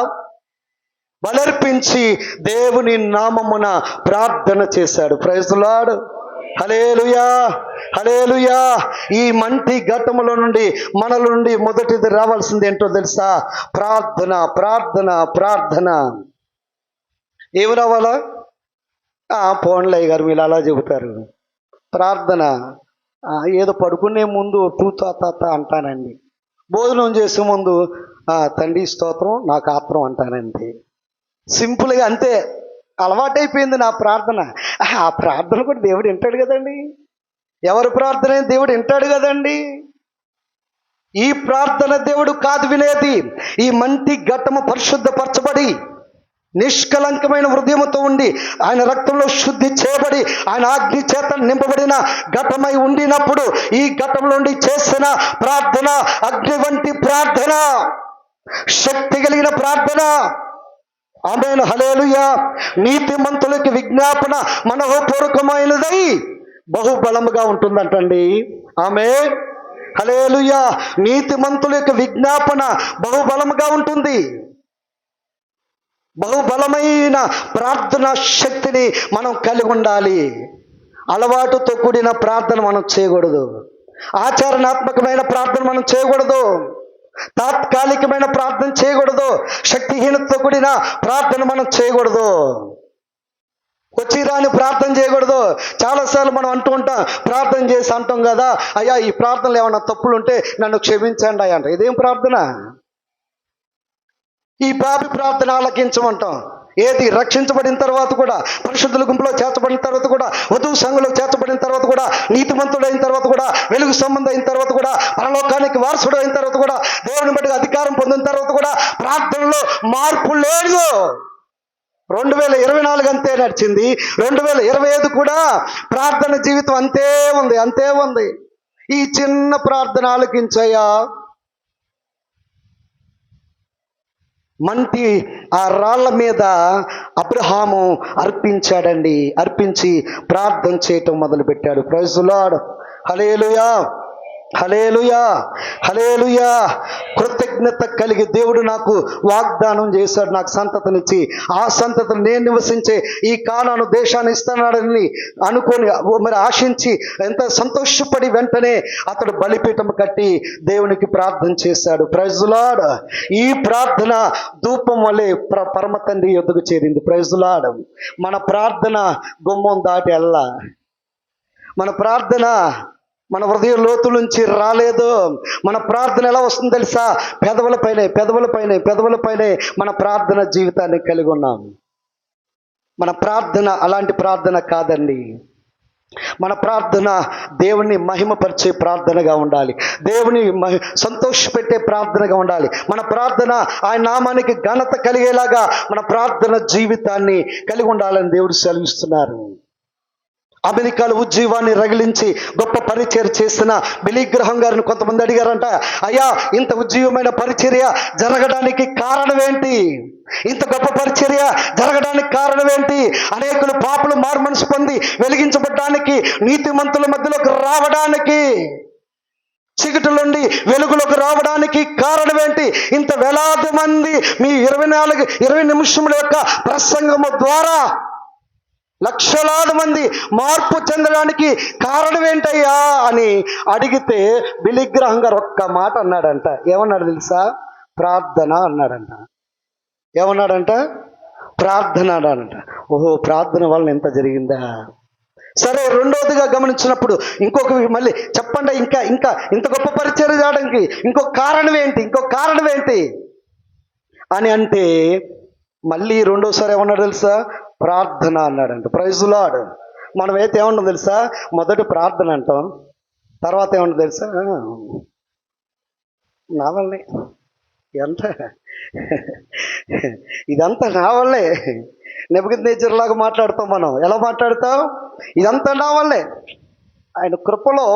బలర్పించి దేవుని నామమున ప్రార్థన చేశాడు. Praise lord. హల్లెలూయా, హల్లెలూయా. ఈ మంటి ఘట్టములో నుండి మనల నుండి మొదటిది రావాల్సింది ఏంటో తెలుసా? ప్రార్థన, ప్రార్థన, ప్రార్థన. ఏమి రావాలా? పోన్లయ్య గారు మీరు అలా చెబుతారు. ప్రార్థన ఏదో పడుకునే ముందు తూతాత అంటానండి, భోజనం చేసే ముందు తండ్రి స్తోత్రం నాకు ఆత్రం అంటానండి. సింపుల్గా అంతే, అలవాటైపోయింది నా ప్రార్థన. ఆ ప్రార్థన కూడా దేవుడు వింటాడు కదండి. ఎవరి ప్రార్థన దేవుడు వింటాడు కదండి. ఈ ప్రార్థన దేవుడు కాదు వినేది. ఈ మంటి ఘట్టము పరిశుద్ధపరచబడి నిష్కలంకమైన హృదయముతో ఉండి ఆయన రక్తంలో శుద్ధి చేయబడి ఆయన అగ్ని చేత నింపబడిన ఘటమై ఉండినప్పుడు ఈ ఘటంలో నుండి చేసిన ప్రార్థన అగ్ని వంటి ప్రార్థన, శక్తి కలిగిన ప్రార్థన. ఆమేన్, హల్లెలూయా. నీతిమంతులకి విజ్ఞాపన మనోపూర్వకమైనదై బహుబలముగా ఉంటుందంటండి. ఆమేన్, హల్లెలూయా. నీతిమంతుల యొక్క విజ్ఞాపన బహుబలముగా ఉంటుంది. బహుబలమైన ప్రార్థన శక్తిని మనం కలిగి ఉండాలి. అలవాటుతో కూడిన ప్రార్థన మనం చేయకూడదు. ఆచరణాత్మకమైన ప్రార్థన మనం చేయకూడదు. తాత్కాలికమైన ప్రార్థన చేయకూడదు. శక్తిహీనతతో కూడిన ప్రార్థన మనం చేయకూడదు. వచ్చి రాని ప్రార్థన చేయకూడదు. చాలాసార్లు మనం అంటూ ఉంటాం, ప్రార్థన చేసి అంటాం కదా, అయ్యా ఈ ప్రార్థనలు ఏమన్నా తప్పులుంటే నన్ను క్షమించండి అయ్యా అంట. ఇదేం ప్రార్థన? ఈ పాపి ప్రార్థన ఆలకించమంటాం. ఏది రక్షించబడిన తర్వాత కూడా, పరిశుద్ధుల గుంపులో చేర్చబడిన తర్వాత కూడా, వధువు సంఘంలో చేర్చబడిన తర్వాత కూడా, నీతిమంతుడైన తర్వాత కూడా, వెలుగు సంబంధం అయిన తర్వాత కూడా, పరలోకానికి వారసుడు అయిన తర్వాత కూడా, దేవుని బట్టి అధికారం పొందిన తర్వాత కూడా ప్రార్థనలో మార్పు లేదు. 2024 అంతే నడిచింది. 2025 కూడా ప్రార్థన జీవితం అంతే ఉంది. ఈ చిన్న ప్రార్థన ఆలకించయ్యా. మంటి ఆ రాళ్ల మీద అబ్రహాము అర్పించాడండి. అర్పించి ప్రార్థన చేయటం మొదలుపెట్టాడు. ప్రైజ్ ది లార్డ్, హల్లెలూయా, హల్లెలూయా, హల్లెలూయా. కృతజ్ఞత కలిగి దేవుడు నాకు వాగ్దానం చేశాడు, నాకు సంతతినిచ్చి ఆ సంతతిని నేను నివసించే ఈ కానాను దేశాన్ని ఇస్తున్నాడని అనుకొని మరి ఆశించి ఎంత సంతోషపడి వెంటనే అతడు బలిపీఠం కట్టి దేవునికి ప్రార్థన చేశాడు. Praise the Lord. ఈ ప్రార్థన ధూపం వలె పరమ తండ్రి యొద్దకు చేరింది. Praise the Lord. మన ప్రార్థన గుమ్మం దాటి వెళ్ళ. మన ప్రార్థన మన హృదయ లోతు నుంచి రాలేదు. మన ప్రార్థన ఎలా వస్తుందో తెలుసా? పెదవులపైనే మన ప్రార్థన జీవితాన్ని కలిగి ఉన్నాం. మన ప్రార్థన అలాంటి ప్రార్థన కాదండి. మన ప్రార్థన దేవుని మహిమపరిచే ప్రార్థనగా ఉండాలి. దేవుని సంతోషపెట్టే ప్రార్థనగా ఉండాలి. మన ప్రార్థన ఆయన నామానికి ఘనత కలిగేలాగా మన ప్రార్థన జీవితాన్ని కలిగి ఉండాలని దేవుడు సెలవిస్తున్నారు. అమెరికాలో ఉజ్జీవాన్ని రగిలించి గొప్ప పరిచర్య చేసిన బిలీగ్రహం గారిని కొంతమంది అడిగారంట, అయ్యా ఇంత ఉజ్జీవమైన పరిచర్య జరగడానికి కారణం ఏంటి? ఇంత గొప్ప పరిచర్య జరగడానికి కారణం ఏంటి? అనేకులు పాపులు మారు మనసు పొంది వెలిగించబడడానికి, నీతిమంతుల మధ్యలోకి రావడానికి, చీకటి నుండి వెలుగులోకి రావడానికి కారణం ఏంటి? ఇంత వేలాది మంది మీ 20 నిమిషముల యొక్క ప్రసంగము ద్వారా లక్షలాది మంది మార్పు చెందడానికి కారణం ఏంటయ్యా అని అడిగితే బిలీగ్రహం గారు ఒక్క మాట అన్నాడంట. ఏమన్నాడు తెలుసా? ప్రార్థన అన్నాడంట. ఏమన్నాడంట? ప్రార్థన అన్నాడంట. ఓహో, ప్రార్థన వలన ఎంత జరిగిందా? సరే, రెండోదిగా గమనించినప్పుడు ఇంకొక మళ్ళీ చెప్పండి, ఇంకా ఇంత గొప్ప పరిచర్య చేయడానికి ఇంకొక కారణం ఏంటి అని అంటే మళ్ళీ రెండోసారి ఏమన్నాడు తెలుసా? ప్రార్థన అన్నాడంట. Praise the Lord. మనమైతే ఏమన్నా తెలుసా? మొదటి ప్రార్థన అంటాం, తర్వాత ఏమన్నా తెలుసా? నా వల్లే ఎంత ఇదంతా నా వల్లే. నెబుకద్నెజర్ లాగా మాట్లాడతాం మనం. ఎలా మాట్లాడతాం? ఇదంతా నా వల్లే. ఆయన కృపలో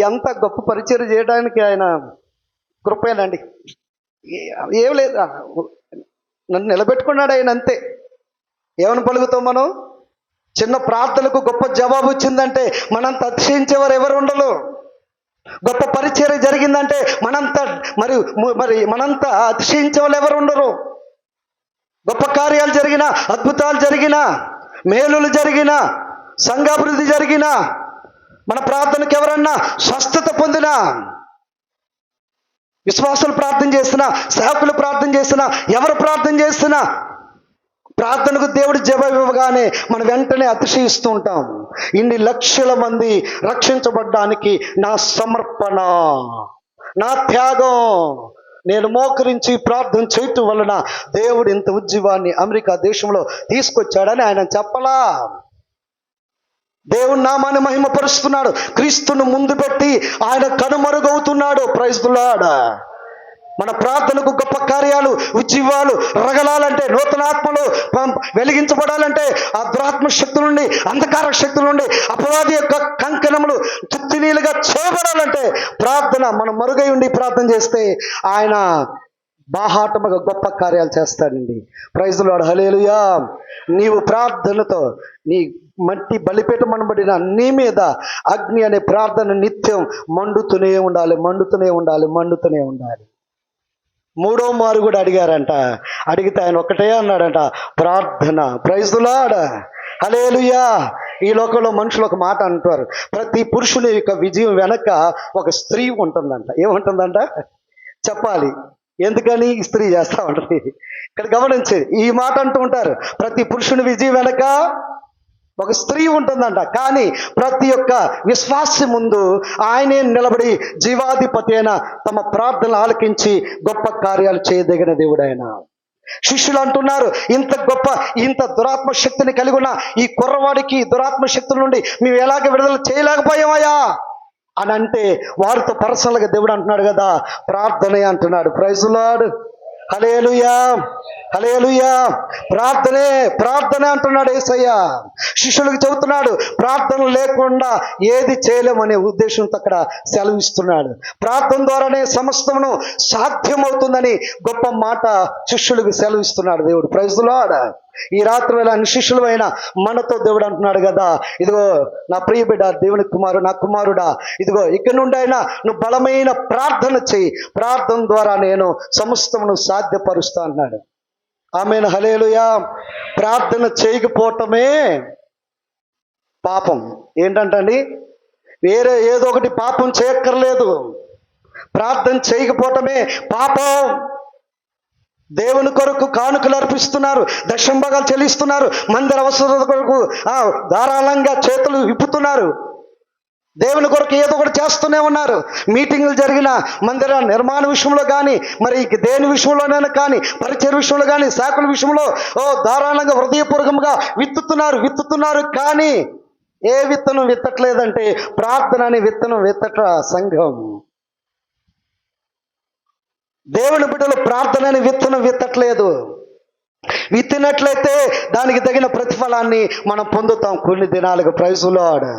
ఎంత గొప్ప పరిచయం చేయడానికి ఆయన కృపేనండి. ఏం లేదు, నన్ను నిలబెట్టుకున్నాడు ఆయన, అంతే. ఏమని పలుకుతాం మనం? చిన్న ప్రార్థనకు గొప్ప జవాబు వచ్చిందంటే మనంత అతిశయించేవారు ఎవరు ఉండరు. గొప్ప పరిచర్య జరిగిందంటే మనంత అతిశయించే వాళ్ళు ఎవరు ఉండరు. గొప్ప కార్యాలు జరిగినా, అద్భుతాలు జరిగినా, మేలులు జరిగినా, సంఘాభివృద్ధి జరిగినా, మన ప్రార్థనకు ఎవరన్నా స్వస్థత పొందినా, విశ్వాసులు ప్రార్థన చేసినా, సేవకులు ప్రార్థన చేసినా, ఎవరు ప్రార్థన చేసినా ప్రార్థనకు దేవుడు జవాబు ఇవ్వగానే మనం వెంటనే అతిశయిస్తూ ఉంటాం. ఇన్ని లక్షల మంది రక్షించబడ్డానికి నా సమర్పణ, నా త్యాగం, నేను మోకరించి ప్రార్థన చేయటం వలన దేవుడు ఇంత ఉజ్జీవాన్ని అమెరికా దేశంలో తీసుకొచ్చాడని ఆయన చెప్పలా. దేవుని నామాన్ని మహిమపరుస్తున్నాడు. క్రీస్తును ముందు పెట్టి ఆయన కనుమరుగవుతున్నాడు. Praise the Lord. మన ప్రార్థనకు గొప్ప కార్యాలు, ఉజ్జీవాలు రగలాలంటే, నూతన ఆత్మలు వెలిగించబడాలంటే, ఆ దురాత్మ శక్తుల నుండి, అంధకార శక్తుల నుండి, అపవాది యొక్క కంకణములు తుత్తినీలుగా చేయబడాలంటే ప్రార్థన. మనం మరుగై ఉండి ప్రార్థన చేస్తే ఆయన బాహాటముగా గొప్ప కార్యాలు చేస్తాడండి. ప్రైజ్ ది లార్డ్, హల్లెలూయా. నీవు ప్రార్థనతో నీ మట్టి బలిపీఠం అనబడిన నీ మీద అగ్ని అనే ప్రార్థన నిత్యం మండుతూనే ఉండాలి, మండుతూనే ఉండాలి, మండుతూనే ఉండాలి. మూడో మారు కూడా అడిగారంట. అడిగితే ఆయన ఒక్కటే అన్నాడంట, ప్రార్థన. ప్రైజ్ ది లార్డ్, హల్లెలూయా. ఈ లోకంలో మనుషులు ఒక మాట అంటారు, ప్రతి పురుషుని యొక్క విజయం వెనక ఒక స్త్రీ ఉంటుందంట. ఏముంటుందంట చెప్పాలి. ఎందుకని స్త్రీ చేస్తా ఉంటుంది. ఇక్కడ గమనించేది ఈ మాట అంటూ ఉంటారు, ప్రతి పురుషుని విజయం వెనక ఒక స్త్రీ ఉంటుందంట. కానీ ప్రతి ఒక్క విశ్వాసి ముందు ఆయనే నిలబడి జీవాధిపతి అయిన తమ ప్రార్థనలు ఆలకించి గొప్ప కార్యాలు చేయదగిన దేవుడు ఆయన. శిష్యులు అంటున్నారు, ఇంత దురాత్మ శక్తిని కలిగి ఉన్న ఈ కుర్రవాడికి దురాత్మ శక్తుల నుండి మేము ఎలాగ విడుదల చేయలేకపోయామయ్యా అని అంటే, వారితో పర్సనల్గా దేవుడు అంటున్నాడు కదా, ప్రార్థనే అంటున్నాడు. ప్రైజ్ ది లార్డ్, హల్లెలూయా, హల్లెలూయా. ప్రార్థనే అంటున్నాడు యేసయ్య. శిష్యులకు చెబుతున్నాడు, ప్రార్థన లేకుండా ఏది చేయలేమనే ఉద్దేశంతో అక్కడ సెలవిస్తున్నాడు. ప్రార్థన ద్వారానే సమస్తమును సాధ్యమవుతుందని గొప్ప మాట శిష్యులకు సెలవిస్తున్నాడు దేవుడు. Praise the Lord. ఈ రాత్రి వేళ శిష్యులమైన మనతో దేవుడు అంటున్నాడు కదా, ఇదిగో నా ప్రియ బిడ్డ, దేవుని కుమారు, నా కుమారుడా, ఇదిగో ఇక్కడ నుండి అయినా నువ్వు బలమైన ప్రార్థన చెయ్యి, ప్రార్థన ద్వారా నేను సమస్తమును సాధ్యపరుస్తా అన్నాడు. ఆమేన్, హల్లెలూయా. ప్రార్థన చేయకపోవటమే పాపం. ఏంటంటండి, వేరే ఏదో ఒకటి పాపం చేయక్కర్లేదు, ప్రార్థన చేయకపోవటమే పాపం. దేవుని కొరకు కానుకలు అర్పిస్తున్నారు, దశంభాగాలు చెల్లిస్తున్నారు, మందిర అవసరాల కొరకు ధారాళంగా చేతులు విప్పుతున్నారు, దేవుని కొరకు ఏదో ఒకటి చేస్తూనే ఉన్నారు. మీటింగులు జరిగిన మందిర నిర్మాణ విషయంలో కానీ, మరి దేని విషయంలోనైనా కానీ, పరిచయ విషయంలో కానీ, శాఖల విషయంలో ధారాళంగా హృదయపూర్వకంగా విత్తుతున్నారు. కానీ ఏ విత్తనం విత్తట్లేదంటే ప్రార్థన అనే విత్తనం విత్తట సంఘం. దేవుని బిడ్డలు ప్రార్థన అనే విత్తనం విత్తట్లేదు. విత్తినట్లయితే దానికి తగిన ప్రతిఫలాన్ని మనం పొందుతాం. కొన్ని దినాలకు ప్రైజ్ ది లార్డ్,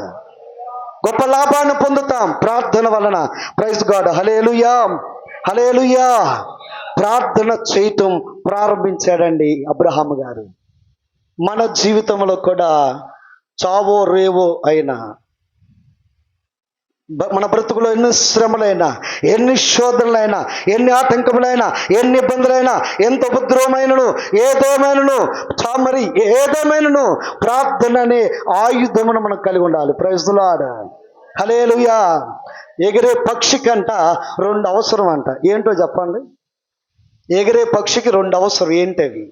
గొప్ప లాభాన్ని పొందుతాం ప్రార్థన వలన. ప్రైజ్ గాడ్, హల్లెలూయా, హల్లెలూయా. ప్రార్థన చేయటం ప్రారంభించాడండి అబ్రహాము గారు. మన జీవితంలో కూడా చావో రేవో అయినా, మన బ్రతుకులో ఎన్ని శ్రమలైనా, ఎన్ని శోధనలైనా, ఎన్ని ఆటంకములైనా, ఎన్ని ఇబ్బందులైనా, ఎంత ఉపద్రవమైనను, ఏదేమైనను ప్రార్థన అనే ఆయుధమును మనం కలిగి ఉండాలి. ప్రైజ్ ది లార్డ్, హల్లెలూయా. ఎగిరే పక్షి కంట 2 అవసరం అంట. ఏంటో చెప్పండి. ఎగిరే పక్షికి 2 అవసరం. ఏంటవి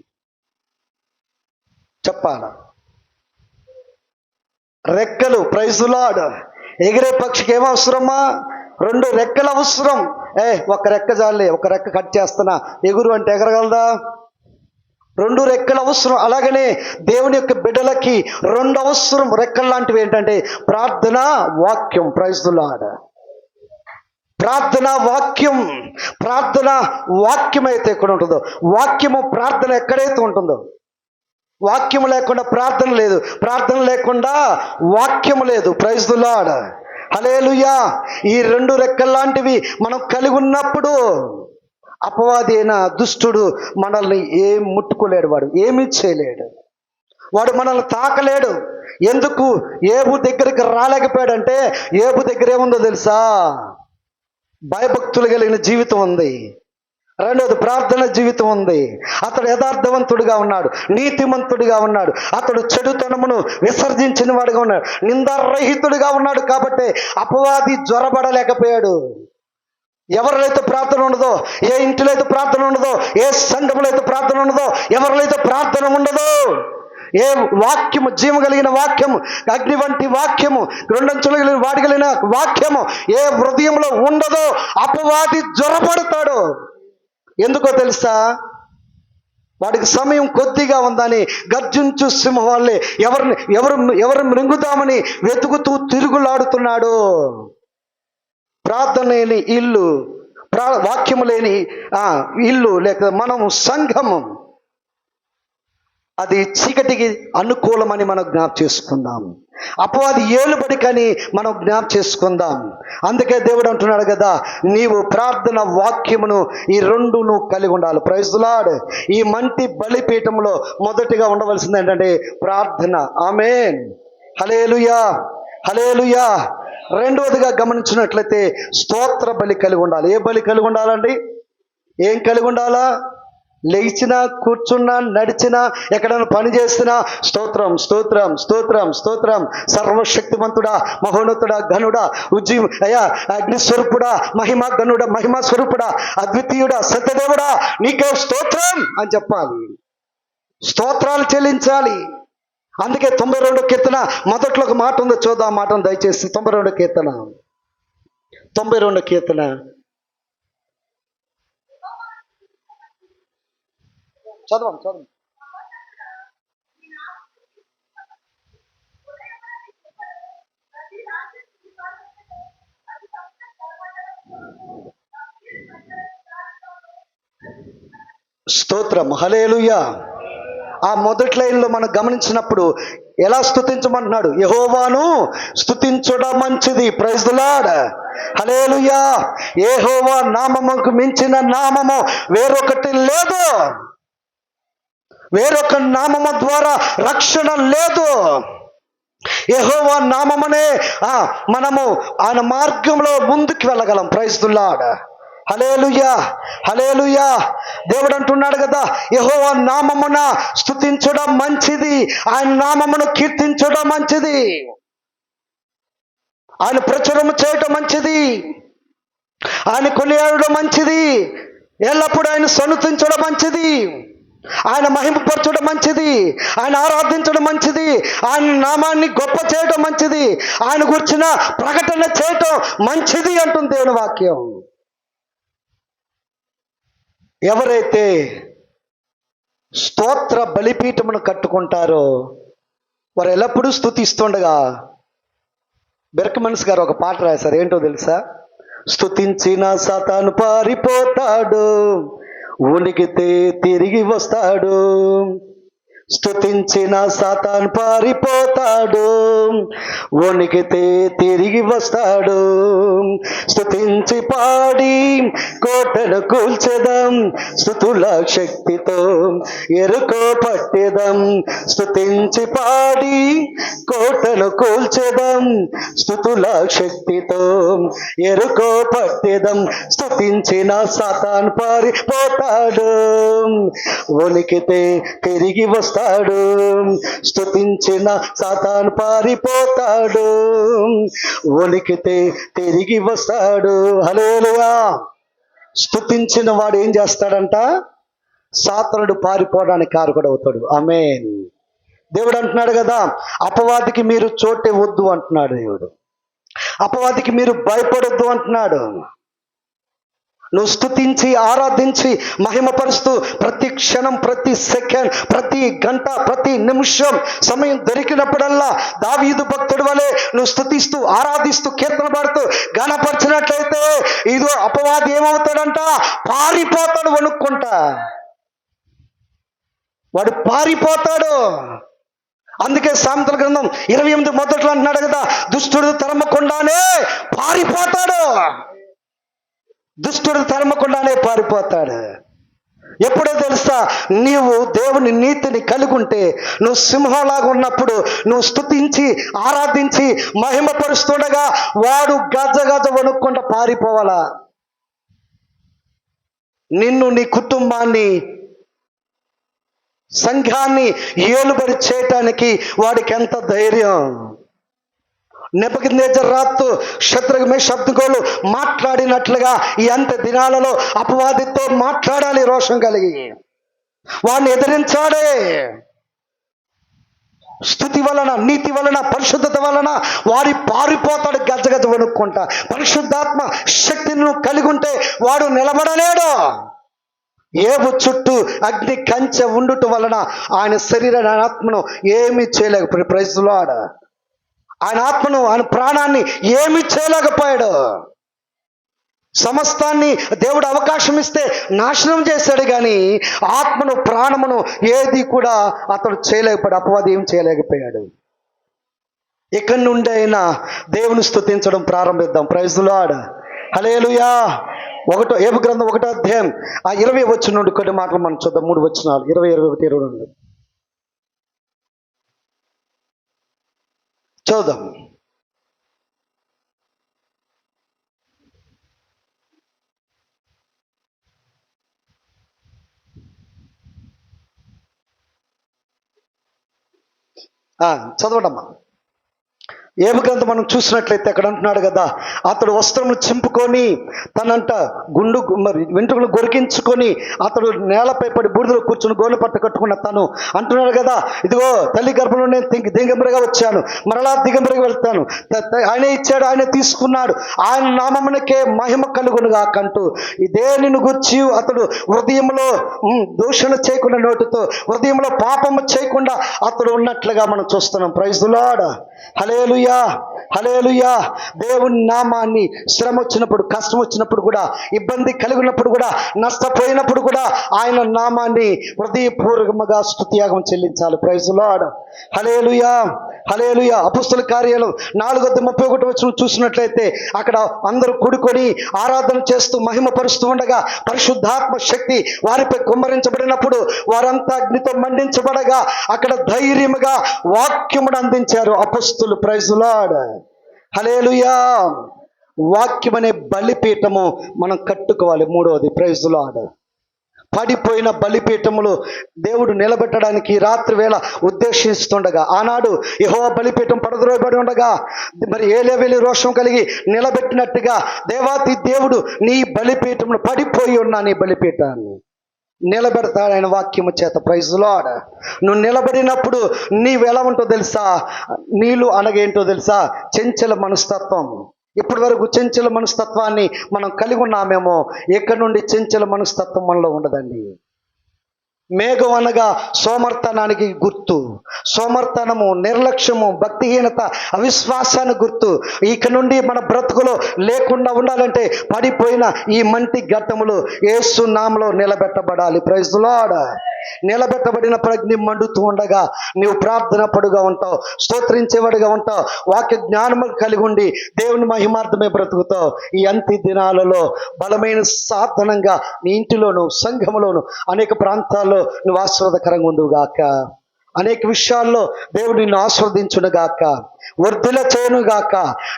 చెప్పాలా? రెక్కలు. Praise the Lord. ఎగిరే పక్షికి ఏం అవసరమా? 2 రెక్కలు అవసరం. ఒక రెక్క చాలే, ఒక రెక్క కట్ చేస్తున్నా, ఎగురు అంటే ఎగరగలదా? 2 రెక్కలు అవసరం. అలాగనే దేవుని యొక్క బిడ్డలకి 2 అవసరం. రెక్కలు లాంటివి ఏంటంటే ప్రార్థన, వాక్యం. Praise the Lord. ప్రార్థన వాక్యం. ప్రార్థన వాక్యం అయితే ఎక్కడ ఉంటుందో, వాక్యము ప్రార్థన ఎక్కడైతే ఉంటుందో, వాక్యం లేకుండా ప్రార్థన లేదు, ప్రార్థన లేకుండా వాక్యము లేదు. ప్రైజ్ ది లార్డ్, హల్లెలూయా. ఈ 2 రెక్కల్లాంటివి మనం కలిగి ఉన్నప్పుడు అపవాది అయిన దుష్టుడు మనల్ని ఏం ముట్టుకోలేడు, వాడు ఏమీ చేయలేడు, వాడు మనల్ని తాకలేడు. ఎందుకు ఏబు దగ్గరికి రాలేకపోయాడంటే, ఏబు దగ్గర ఏముందో తెలుసా? భయభక్తులు కలిగిన జీవితం ఉంది. 2వది ప్రార్థన జీవితం ఉంది. అతడు యథార్థవంతుడిగా ఉన్నాడు, నీతిమంతుడిగా ఉన్నాడు, అతడు చెడుతనమును విసర్జించిన వాడిగా ఉన్నాడు, నిందారహితుడిగా ఉన్నాడు. కాబట్టి అపవాది జ్వరబడలేకపోయాడు. ఎవరిలో అయితే ప్రార్థన ఉండదో, ఏ ఇంటిలో అయితే ప్రార్థన ఉండదో, ఏ సంఘములో అయితే ప్రార్థన ఉండదో, ఎవరిలో అయితే ప్రార్థన ఉండదో, ఏ వాక్యము, జీవం కలిగిన వాక్యము, అగ్ని వంటి వాక్యము, 2 అంచులు కలిగిన వాడి కలిగిన వాక్యము ఏ హృదయంలో ఉండదో అపవాది జ్వరపడతాడు. ఎందుకో తెలుసా? వాడికి సమయం కొద్దిగా ఉందని గర్జించు సింహం వల్లే ఎవరు మృంగుతామని వెతుకుతూ తిరుగులాడుతున్నాడు. ప్రార్థన లేని ఇల్లు, వాక్యము లేని ఇల్లు లేక మనము సంఘము అది చీకటికి అనుకూలమని మనం జ్ఞాపకం చేసుకుందాం. అపవాది ఏలుబడి కానీ మనం జ్ఞాపకం చేసుకుందాం. అందుకే దేవుడు అంటున్నాడు కదా, నీవు ప్రార్థన వాక్యమును ఈ రెండు నువ్వు కలిగి ఉండాలి. Praise the Lord. ఈ మంటి బలిపీఠంలో మొదటిగా ఉండవలసింది ఏంటంటే ప్రార్థన. ఆమేన్. హల్లెలూయా, హల్లెలూయా. రెండవదిగా గమనించినట్లయితే స్తోత్ర బలి కలిగి ఉండాలి. ఏ బలి కలిగి ఉండాలండి? ఏం కలిగి ఉండాలా? లేచినా, కూర్చున్నా, నడిచినా, ఎక్కడైనా పని చేసినా స్తోత్రం, స్తోత్రం, స్తోత్రం, స్తోత్రం. సర్వశక్తిమంతుడా, మహోన్నతుడా, ఘనుడా, అగ్నిస్వరూపుడా, మహిమ ఘనుడా, మహిమ స్వరూపుడా, అద్వితీయుడా, సత్యదేవుడా, నీకే స్తోత్రం అని చెప్పాలి. స్తోత్రాలు చెల్లించాలి. అందుకే 92 కీర్తన మొదట్లో ఒక మాట ఉందో చూద్దాం. ఆ మాటను దయచేసి 92 కీర్తన 92 కీర్తన చదవం. స్తోత్రం, హల్లెలూయా. ఆ మొదటి లైన్లో మనం గమనించినప్పుడు ఎలా స్తుతించమంటున్నాడు? యెహోవాను స్తుతించడం మంచిది. ప్రైజ్ ది లార్డ్, హల్లెలూయా. యెహోవా నామముకు మించిన నామము వేరొకటి లేదు. వేరొక నామము ద్వారా రక్షణ లేదు. యెహోవా నామమునే మనము ఆయన మార్గంలో ముందుకు వెళ్ళగలం. ప్రైజ్ ది లార్డ్, హల్లెలూయా, హల్లెలూయా. దేవుడు అంటున్నాడు కదా, యెహోవా నామమున స్తుతించడం మంచిది, ఆయన నామమును కీర్తించడం మంచిది, ఆయన ప్రచురము చేయటం మంచిది, ఆయన కొనియాడడం మంచిది, ఎల్లప్పుడూ ఆయన సన్నుతించడం మంచిది, ఆయన మహిమపరచడం మంచిది, ఆయన ఆరాధించడం మంచిది, ఆయన నామాన్ని గొప్ప చేయడం మంచిది, ఆయన గురించిన ప్రకటన చేయటం మంచిది అంటుంది దేవుని వాక్యం. ఎవరైతే స్తోత్ర బలిపీఠమును కట్టుకుంటారో వారు ఎల్లప్పుడూ స్తుతిస్తుండగా, బెర్కమన్స్ గారు ఒక పాట రాశారు. ఏంటో తెలుసా? స్తుతించిన సాతాను పారిపోతాడు, ఉనికితే తిరిగి వస్తాడు. స్తుతించిన సాతాను పారిపోతాడు, వణికితే తిరిగి వస్తాడు. స్తుతించి పాడి కోటను కూల్చెదం, స్తుతుల శక్తితో ఎరుకో పట్టెదం. స్తుతించి పాడి కోటను కూల్చెదం, స్తుతుల శక్తితో ఎరుకో పట్టెదం. స్తుతించిన సాతాను పారిపోతాడు, వణికితే తిరిగి వస్తాడు. స్తుతించిన సాతాను పారిపోతాడు, వణికితే తిరిగి వస్తాడు. హల్లెలూయా. స్తుతించిన వాడు ఏం చేస్తాడంట? సాతానుడు పారిపోవడానికి కారకుడు అవుతాడు. ఆమేన్. దేవుడు అంటున్నాడు కదా, అపవాదికి మీరు చోటే వద్దు అంటున్నాడు దేవుడు. అపవాదికి మీరు భయపడొద్దు అంటున్నాడు. నువ్వు స్తుతించి ఆరాధించి మహిమపరుస్తూ ప్రతి క్షణం, ప్రతి సెకండ్, ప్రతి గంట, ప్రతి నిమిషం సమయం దొరికినప్పుడల్లా దావీదు భక్తుడి వలె నువ్వు స్తుతిస్తూ ఆరాధిస్తూ కీర్తన పాడుతూ గణపరిచినట్లయితే ఇదో అపవాది ఏమవుతాడంట? పారిపోతాడు, వణుక్కుంటా. వాడు పారిపోతాడు. అందుకే సామెతల గ్రంథం 28 మొదట్లో అంటున్నాడు కదా, దుష్టుడు తరమకుండానే పారిపోతాడు. దుష్టుడు తరమకుండానే పారిపోతాడు. ఎప్పుడో తెలుసా? నీవు దేవుని నీతిని కలిగి ఉంటే, నువ్వు సింహంలాగా ఉన్నప్పుడు నువ్వు స్తుతించి ఆరాధించి మహిమపరుస్తుండగా వాడు గజ గజ వణుక్కుంటూ పారిపోవాలా. నిన్ను, నీ కుటుంబాన్ని, సంఘాన్ని ఏలుబడి చేయటానికి వాడికి ఎంత ధైర్యం. నెబుకద్నెజరు రాత్తు శత్రుఘ్ మేషక్ అబేద్నెగోలు మాట్లాడినట్లుగా ఈ అంత్య దినాలలో అపవాదితో మాట్లాడాలి రోషం కలిగి. వాడిని ఎదిరించాడే. స్తుతి వలన, నీతి వలన, పరిశుద్ధత వలన వాడి పారిపోతాడు గజగజ వణుక్కుంటా. పరిశుద్ధాత్మ శక్తిని కలిగి ఉంటే వాడు నిలబడలేడు. ఏవు చుట్టూ అగ్ని కంచె ఉండుట వలన ఆయన శరీరాన్ని, ఆయన ఆత్మను ఏమీ చేయలేకపోయాడు. Praise the Lord. ఆయన ఆత్మను, ఆయన ప్రాణాన్ని ఏమీ చేయలేకపోయాడు. సమస్తాన్ని దేవుడు అవకాశం ఇస్తే నాశనం చేశాడు, కానీ ఆత్మను ప్రాణమును ఏది కూడా అతడు చేయలేకపోయాడు. అపవాది ఏం చేయలేకపోయాడు. ఇక్కడి నుండి అయినా దేవుని స్తుతించడం ప్రారంభిద్దాం. Praise the lord. హల్లెలూయా. ఏబు గ్రంథం 1వ అధ్యాయం 20 వచనం నుండి కొన్ని మాటలు మనం చూద్దాం. 3 వచనాలు 20, 21, 22 చూద్దాం. చదవడమ్మా. ఏబు గ్రంథం మనం చూసినట్లయితే అక్కడ అంటున్నాడు కదా, అతడు వస్త్రములు చింపుకొని తనంట మరి వెంట్రుకలు గొరికించుకొని అతడు నేలపై పడి బూడిదలో కూర్చుని గోనె పట్ట కట్టుకున్న తను అంటున్నాడు కదా, ఇదిగో తల్లి గర్భంలో నేను దిగంబరిగా వచ్చాను, మరలా దిగంబరిగా వెళ్తాను, ఆయనే ఇచ్చాడు, ఆయనే తీసుకున్నాడు, ఆయన నామమునకే మహిమ కలుగునుగా కంటూ ఇదే నిన్ను గుర్చి అతడు హృదయంలో దూషణ చేయకుండా, నోటితో హృదయంలో పాపము చేయకుండా అతడు ఉన్నట్లుగా మనం చూస్తున్నాం. Praise the lord. హల్లెలూయా, హల్లెలూయా. దేవుని నామాన్ని శ్రమ వచ్చినప్పుడు, కష్టం వచ్చినప్పుడు కూడా, ఇబ్బంది కలిగినప్పుడు కూడా, నష్టపోయినప్పుడు కూడా ఆయన నామాన్ని హృదయపూర్వకంగా స్తుతియాగం చెల్లించాలి. Praise the lord. హల్లెలూయా, హల్లెలూయా. అపొస్తలుల కార్యాలు 4:31 చూసినట్లయితే అక్కడ అందరూ కూడుకొని ఆరాధన చేస్తూ మహిమపరుస్తూ ఉండగా పరిశుద్ధాత్మ శక్తి వారిపై కుమ్మరించబడినప్పుడు వారంతా అగ్నితో మండించబడగా అక్కడ ధైర్యముగా వాక్యమును అందించారు అపొస్తలులు. Praise the lord. హల్లెలూయా. వాక్యం అనే బలిపీఠము మనం కట్టుకోవాలి. 3వది. Praise the lord. పడిపోయిన బలిపీఠములు దేవుడు నిలబెట్టడానికి రాత్రి వేళ ఉద్దేశిస్తుండగా, ఆనాడు యెహోవా బలిపీఠం పడద్రోయబడి ఉండగా మరి ఏలీయా రోషం కలిగి నిలబెట్టినట్టుగా దేవాతి దేవుడు నీ బలిపీఠమును, పడిపోయి ఉన్న నీ బలిపీఠాన్ని నిలబెడతాడు ఆయన వాక్యము చేత. Praise the Lord. నువ్వు నిలబడినప్పుడు నీవు ఎలా ఉంటో తెలుసా? నీళ్ళు అనగేంటో తెలుసా? చంచల మనస్తత్వం. ఇప్పటి వరకు చంచల మనస్తత్వాన్ని మనం కలిగి ఉన్నామేమో, ఎక్కడి నుండి చంచల మనస్తత్వం మనలో ఉండదండి. మేఘం అనగా సోమర్తనానికి గుర్తు. సోమర్తనము, నిర్లక్ష్యము, భక్తిహీనత, అవిశ్వాసానికి గుర్తు. ఇక నుండి మన బ్రతుకులో లేకుండా ఉండాలంటే పడిపోయిన ఈ మంటి ఘట్టములు యేసు నామములో నిలబెట్టబడాలి. Praise the lord. నిలబెట్టబడిన ప్రజ్ఞ మండుతూ ఉండగా నీవు ప్రార్థన పడుగా ఉంటావు, స్తోత్రించేవాడుగా ఉంటావు, వాక్య జ్ఞానము కలిగి ఉండి దేవుని మహిమార్థమే బ్రతుకుతావు. ఈ అంత్య దినాలలో బలమైన సాధనంగా నీ ఇంటిలోను, సంఘములోను, అనేక ప్రాంతాల్లో నువ్వు ఆశీర్వాదకరంగా ఉండుగాక. అనేక విషయాల్లో దేవుడు నిన్ను ఆస్వాదించునుగాక, వర్ధిల్ల చేయునుగాక,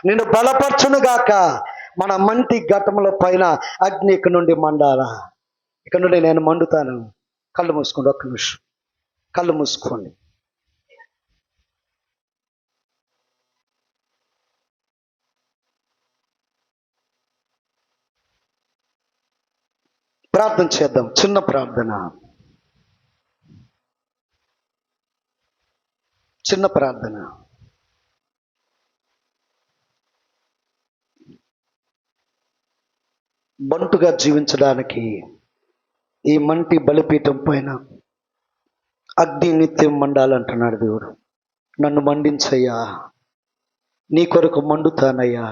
నిన్ను బలపరచునుగాక. మన మంటి ఘట్టముల పైన అగ్ని ఇక్కడ నుండి మండాలా. ఇక్కడ నుండి నేను మండుతాను. కళ్ళు మూసుకోండి. ఒక్క నిమిషం కళ్ళు మూసుకోండి. ప్రార్థన చేద్దాం. చిన్న ప్రార్థన. బంటుగా జీవించడానికి ఈ మంటి బలిపీఠం పైన అగ్ని నిత్యం మండాలంటున్నాడు దేవుడు. నన్ను మండించయ్యా, నీ కొరకు మండుతానయ్యా,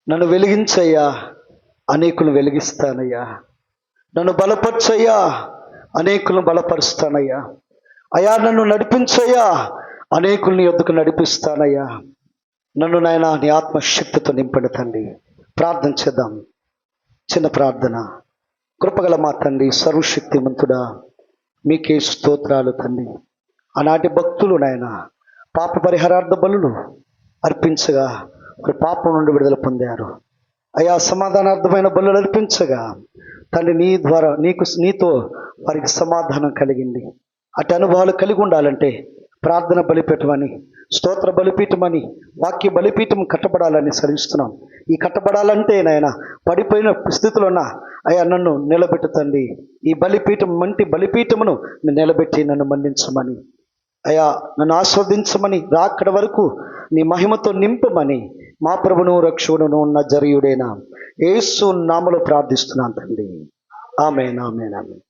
నన్ను వెలిగించయ్యా, అనేకులను వెలిగిస్తానయ్యా, నన్ను బలపరచయ్యా, అనేకులను బలపరుస్తానయ్యా, అయ్యా నన్ను నడిపించయ్యా, అనేకుల్ని యొద్దకు నడిపిస్తానయ్యా, నన్ను నాయనా నీ ఆత్మశక్తితో నింపండి తండ్రి. ప్రార్థన చేద్దాం. చిన్న ప్రార్థన. కృపగల మా తండ్రి, సర్వశక్తిమంతుడా, మీకే స్తోత్రాలు తండ్రి. ఆనాటి భక్తులు నాయన పాప పరిహారార్థ బలులు అర్పించగా వారి పాపం నుండి విడుదల పొందారు. అయా సమాధానార్థమైన బలులు అర్పించగా తండ్రి నీ ద్వారా నీతో వారికి సమాధానం కలిగింది. అటు అనుభవాలు కలిగి ఉండాలంటే ప్రార్థన బలిపీఠమని, స్తోత్ర బలిపీఠమని, వాక్య బలిపీఠం కట్టబడాలని సరిస్తున్నాం. ఈ కట్టబడాలంటే నాయన పడిపోయిన స్థితిలో ఉన్న అయ్యా నన్ను నిలబెట్టుతండి. ఈ బలిపీఠం మంటి బలిపీఠమును నిలబెట్టి నన్ను మన్నించమని, అయ్యా నన్ను ఆస్వాదించమని, రాకడ వరకు నీ మహిమతో నింపమని మా ప్రభును రక్షకుడును నజరేయుడైన యేసు నామములో ప్రార్థిస్తున్నాను తండ్రి. ఆమేన్, ఆమేన్, ఆమేన్.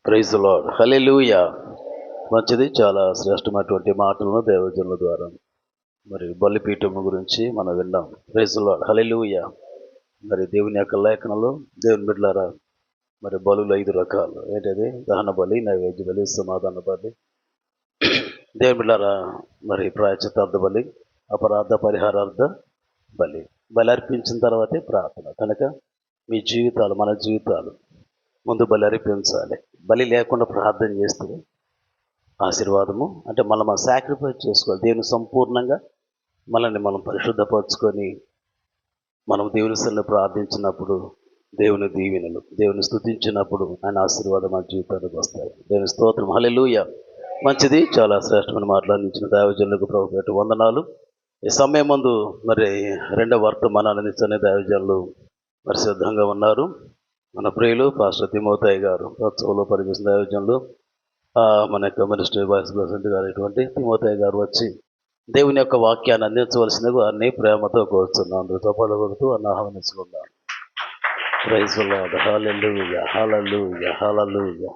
Praise the lord. హల్లెలూయా. మంచిది. చాలా శ్రేష్టమైనటువంటి మాటలను దైవజనుల ద్వారా మరి బలిపీఠము గురించి మనం విన్నాం. ప్రైజ్ ది లార్డ్, హల్లెలూయా. మరి దేవుని యొక్క లేఖనంలో దేవుని బిడ్డలారా మరి బలులు 5 రకాలు. ఏంటది? దహన బలి, నైవేద్య బలి, సమాధాన బలి. దేవుని బిడ్డలారా మరి ప్రాయశ్చిత్తార్థ బలి, అపరాధ పరిహారార్థ బలి. బలి అర్పించిన తర్వాతే ప్రార్థన. కనుక మీ జీవితాలు, మన జీవితాలు ముందు బలి అర్పించాలి. బలి లేకుండా ప్రార్థన చేస్తే ఆశీర్వాదము అంటే మనం సాక్రిఫైస్ చేసుకోవాలి. దేవుని సంపూర్ణంగా మనల్ని మనం పరిశుద్ధపరచుకొని మనం దేవుని సన్నిధిలో ప్రార్థించినప్పుడు దేవుని దీవెనలు, దేవుని స్తుతించినప్పుడు ఆయన ఆశీర్వాదం మన జీవితానికి వస్తాయి. దేవుని స్తోత్రం, హల్లెలూయా. మంచిది. చాలా శ్రేష్టమైన మాట్లాడించిన దైవజనులకు ప్రభుత్వ వందనాలు. ఈ సమయం ముందు మరి 2వ వర్తమానాన్ని అందించని దైవజనులు మరి సిద్ధంగా ఉన్నారు. మన ప్రియులు పాస్టర్ తిమోతయ్య గారు, ప్రోత్సవంలో పనిచేసిన దైవజనులు, మన యొక్క మినిస్ట్రీ వైస్ ప్రెసిడెంట్ గారు ఇటువంటి తిమోతయ్య గారు వచ్చి దేవుని యొక్క వాక్యాన్ని అందించవలసినవి అన్ని ప్రేమతో కోరుతున్నాను. అందరితో పలుకుతూ అన్న ఆహ్వానించుకున్నాను. ప్రైజ్ ది లార్డ్, హల్లెలూయా, హల్లెలూయా, హల్లెలూయా.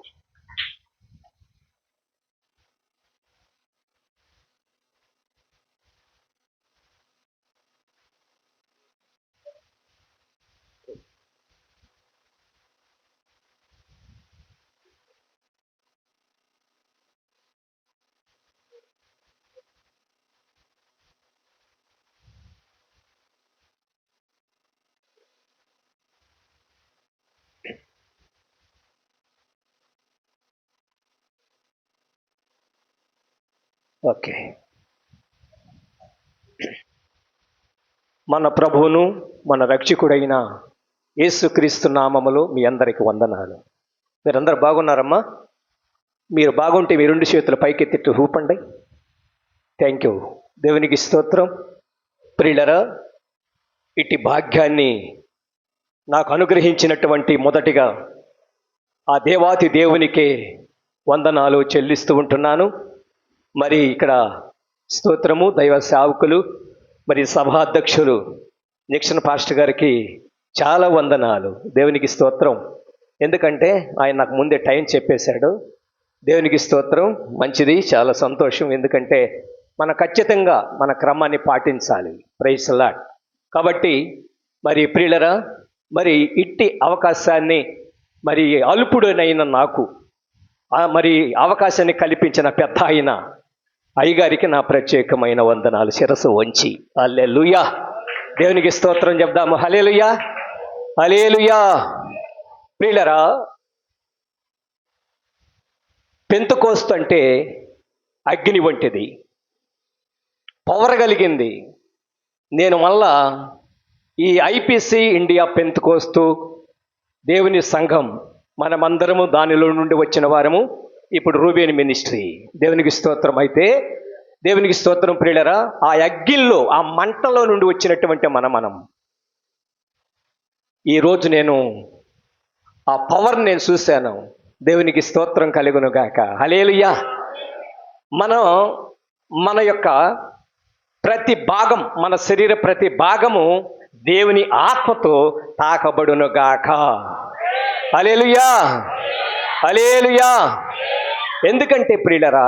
ఓకే. మన ప్రభువును మన రక్షకుడైన యేసుక్రీస్తు నామములో మీ అందరికి వందనాలు. మీరందరూ బాగున్నారమ్మా? మీరు బాగుంటే మీ 2 చేతులు పైకెత్తి ఊపండి. Thank you. దేవునికి స్తోత్రం. ప్రియులరా, ఇట్టి భాగ్యాన్ని నాకు అనుగ్రహించినటువంటి మొదటిగా ఆ దేవాతి దేవునికే వందనాలు చెల్లిస్తూ ఉంటున్నాను. మరి ఇక్కడ స్తోత్రము దైవ సేవకులు మరి సభాధ్యక్షులు నిక్షన్ పాస్టర్ గారికి చాలా వందనాలు. దేవునికి స్తోత్రం. ఎందుకంటే ఆయన నాకు ముందే టైం చెప్పేశాడు. దేవునికి స్తోత్రం. మంచిది, చాలా సంతోషం. ఎందుకంటే మన ఖచ్చితంగా మన క్రమాన్ని పాటించాలి. Praise the Lord. కాబట్టి మరి ప్రియులరా, మరి ఇట్టి అవకాశాన్ని మరి అల్పుడునైన నాకు మరి అవకాశాన్ని కల్పించిన పెద్ద ఆయన అయ్యగారికి నా ప్రత్యేకమైన వందనాలు శిరస్సు వంచి. హల్లెలూయా. దేవునికి స్తోత్రం చెప్దాము. హల్లెలూయా, హల్లెలూయా. ప్రియులరా, పెంతెకోస్తు అంటే అగ్ని వంటిది, పవర్ కలిగింది. నేను మళ్ళా ఈ ఐపీసీ ఇండియా పెంతెకోస్తు దేవుని సంఘం మనమందరము దానిలో నుండి వచ్చిన వారము. ఇప్పుడు రూబేన్ మినిస్ట్రీ. దేవునికి స్తోత్రం. అయితే దేవునికి స్తోత్రం ప్రియులరా, ఆ అగ్గిల్లో ఆ మంటలో నుండి వచ్చినటువంటి మనం ఈరోజు నేను ఆ పవర్ నేను చూశాను. దేవునికి స్తోత్రం కలుగును గాక. హల్లెలూయా. మనం మన యొక్క ప్రతి భాగం, మన శరీర ప్రతి భాగము దేవుని ఆత్మతో తాకబడును గాక. హల్లెలూయా, హల్లెలూయా. ఎందుకంటే ప్రియులరా,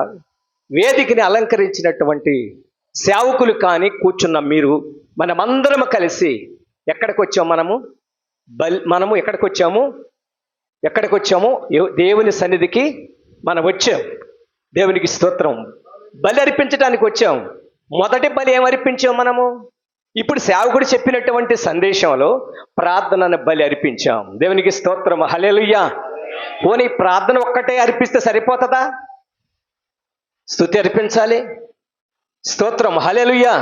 వేదికని అలంకరించినటువంటి సేవకులు కానీ కూర్చున్న మీరు మనమందరము కలిసి ఎక్కడికి వచ్చాము? మనము ఎక్కడికి వచ్చాము? దేవుని సన్నిధికి మనం వచ్చాం. దేవునికి స్తోత్రం. బలి అర్పించడానికి వచ్చాం. మొదటి బలి ఏం అర్పించాం మనము? ఇప్పుడు సేవకుడు చెప్పినటువంటి సందేశంలో ప్రార్థనను బలి అర్పించాం. దేవునికి స్తోత్రం. హల్లెలూయా. పోనీ ప్రార్థన ఒక్కటే అర్పిస్తే సరిపోతుందా? స్తుతి అర్పించాలి. స్తోత్రం. హల్లెలూయా.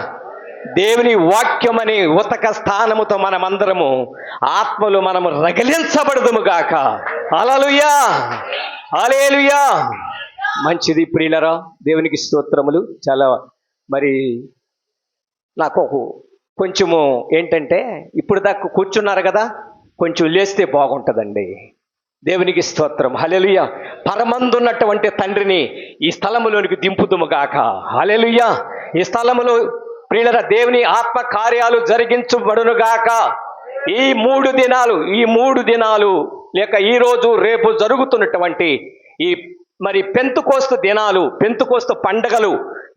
దేవుని వాక్యమని ఉతక స్థానముతో మనమందరము ఆత్మలు మనము రగిలించబడదుము గాక. హల్లెలూయా, హల్లెలూయా. మంచిది ప్రియులరా, దేవునికి స్తోత్రములు. చాలా మరి నాకు కొంచెము ఏంటంటే, ఇప్పుడు దాకా కూర్చున్నారు కదా, కొంచెం లేస్తే బాగుంటుందండి. దేవునికి స్తోత్రం. హల్లెలూయా. పరమందున్నటువంటి తండ్రిని ఈ స్థలములోనికి దింపుదుముగాక. హల్లెలూయా. ఈ స్థలములో ప్రియులరా దేవుని ఆత్మ కార్యాలు జరిగించబడునుగాక. ఈ 3 దినాలు లేక ఈ రోజు రేపు జరుగుతున్నటువంటి ఈ మరి పెంతుకోస్తు దినాలు, పెంతుకోస్తు పండగలు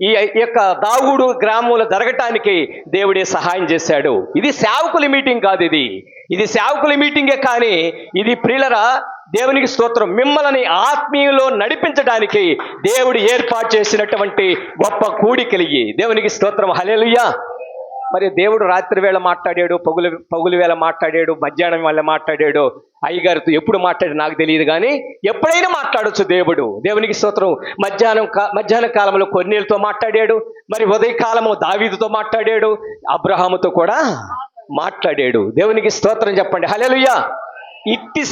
ఈ యొక్క దావూదు గ్రామంలో జరగటానికి దేవుడే సహాయం చేశాడు. ఇది సేవకుల మీటింగ్ కాదు, ఇది సేవకుల మీటింగే, కానీ ఇది ప్రియులరా దేవునికి స్తోత్రం, మిమ్మల్ని ఆత్మీయంలో నడిపించడానికి దేవుడు ఏర్పాటు చేసినటువంటి గొప్ప కూడికలు ఇవి. దేవునికి స్తోత్రం, హల్లెలూయా. మరి దేవుడు రాత్రి వేళ మాట్లాడాడు, పగులు వేళ మాట్లాడాడు, మధ్యాహ్నం వేళ మాట్లాడాడు, అయ్యగారితో ఎప్పుడు మాట్లాడాడు నాకు తెలియదు, కానీ ఎప్పుడైనా మాట్లాడొచ్చు దేవుడు. దేవునికి స్తోత్రం. మధ్యాహ్న కాలంలో కొర్నేలుతో మాట్లాడాడు, మరి ఉదయకాలము దావీదుతో మాట్లాడాడు, అబ్రహాముతో కూడా మాట్లాడాడు. దేవునికి స్తోత్రం చెప్పండి, హల్లెలూయా. ఇట్టి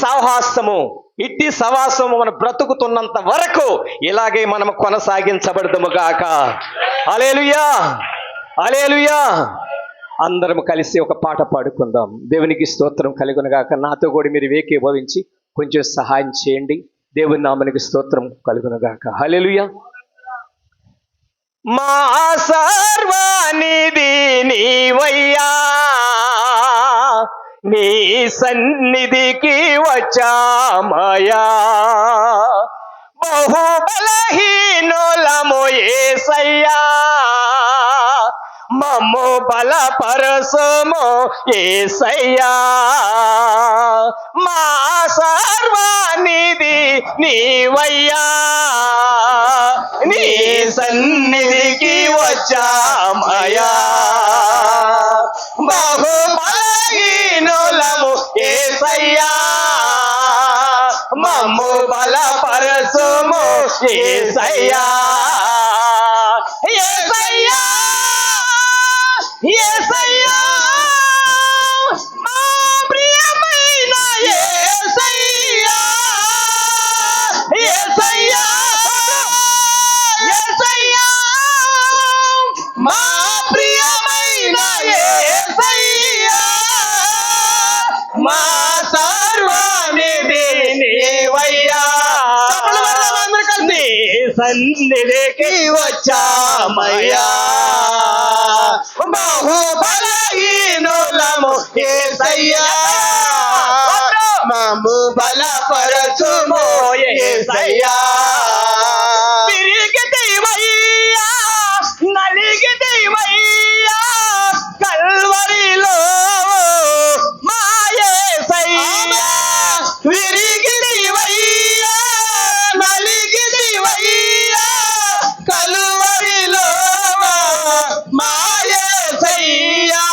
సహవాసము మనం బ్రతుకుతున్నంత వరకు ఇలాగే మనం కొనసాగించబడదుము గాక. హల్లెలూయా, హల్లెలూయా. అందరం కలిసి ఒక పాట పాడుకుందాం. దేవునికి స్తోత్రం కలుగునుగాక. నాతో కూడా మీరు ఏకీభవించి కొంచెం సహాయం చేయండి. దేవుని నామనికి స్తోత్రం కలుగునుగాక. హల్లెలూయా. మా సర్వానిధి నీవయ్యా, నీ సన్నిధికి వచ్చామయ్యా, బహుబలహీనులము యేసయ్యా, మమ్ము బలపరచుము యేసయ్యా, మా సర్వానిధి నీవయ్యా, నీ సన్నిధికి వచ్చామయ్యా, బహుబలహీనులము యేసయ్యా, మమ్ము బలపరచుము యేసయ్యా, యేసయ్యా, యేసయ్యా, మా ప్రియమైన యేసయ్యా, యేసయ్యా, యేసయ్యా, మా ప్రియమైన యేసయ్యా, మా సర్వానిధి నీవయ్యా, నీ సన్నిధికి వచ్చామయ్యా, బహుబలహీనులము యేసయ్యా, మమ్ము బలపరచుము యేసయ్యా, విరిగితివయ్యా, నలిగితివయ్యా, కల్వరిలో మా యేసయ్యా, విరిగితివయ్యా, నలిగితివయ్యా, కల్వరిలో మా యేసయ్యా,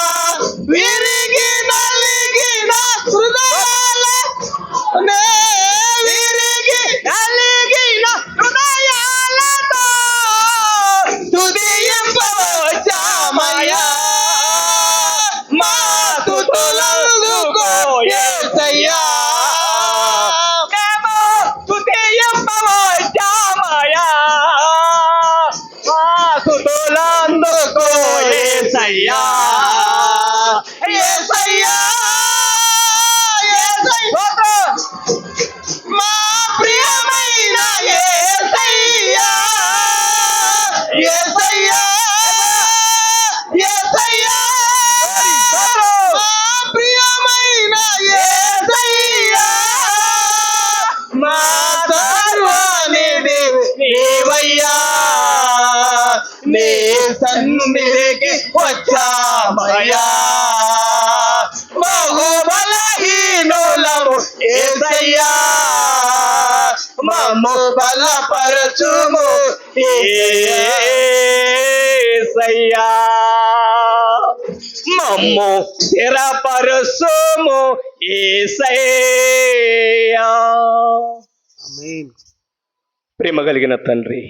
విరిగి నలిగిన హృదయాలనే, విరిగి నలిగిన హృదయాలతో స్తుతింపవచ్చామయ్యా, మా స్తుతులందుకో యేసయ్యా, మేము స్తుతింపవచ్చామయ్యా, మా స్తుతులందుకో యేసయ్యా, యేసయ్యా, యేసయ్యా, మా ప్రియమైన యేసయ్యా, యేసయ్యా, యేసయ్యా, మా ప్రియమైన యేసయ్యా, మా సర్వానిధి నీవయ్యా, నీ సన్నిధికి వచ్చామయ్యా, బహుబలహీనులము యేసయ్యా, మమ్ము బలపరచుము యేసయ్యా, మమ్ము స్థిరపరచుము యేసయ్యా. ఆమేన్. ప్రేమ కలిగిన తండ్రి,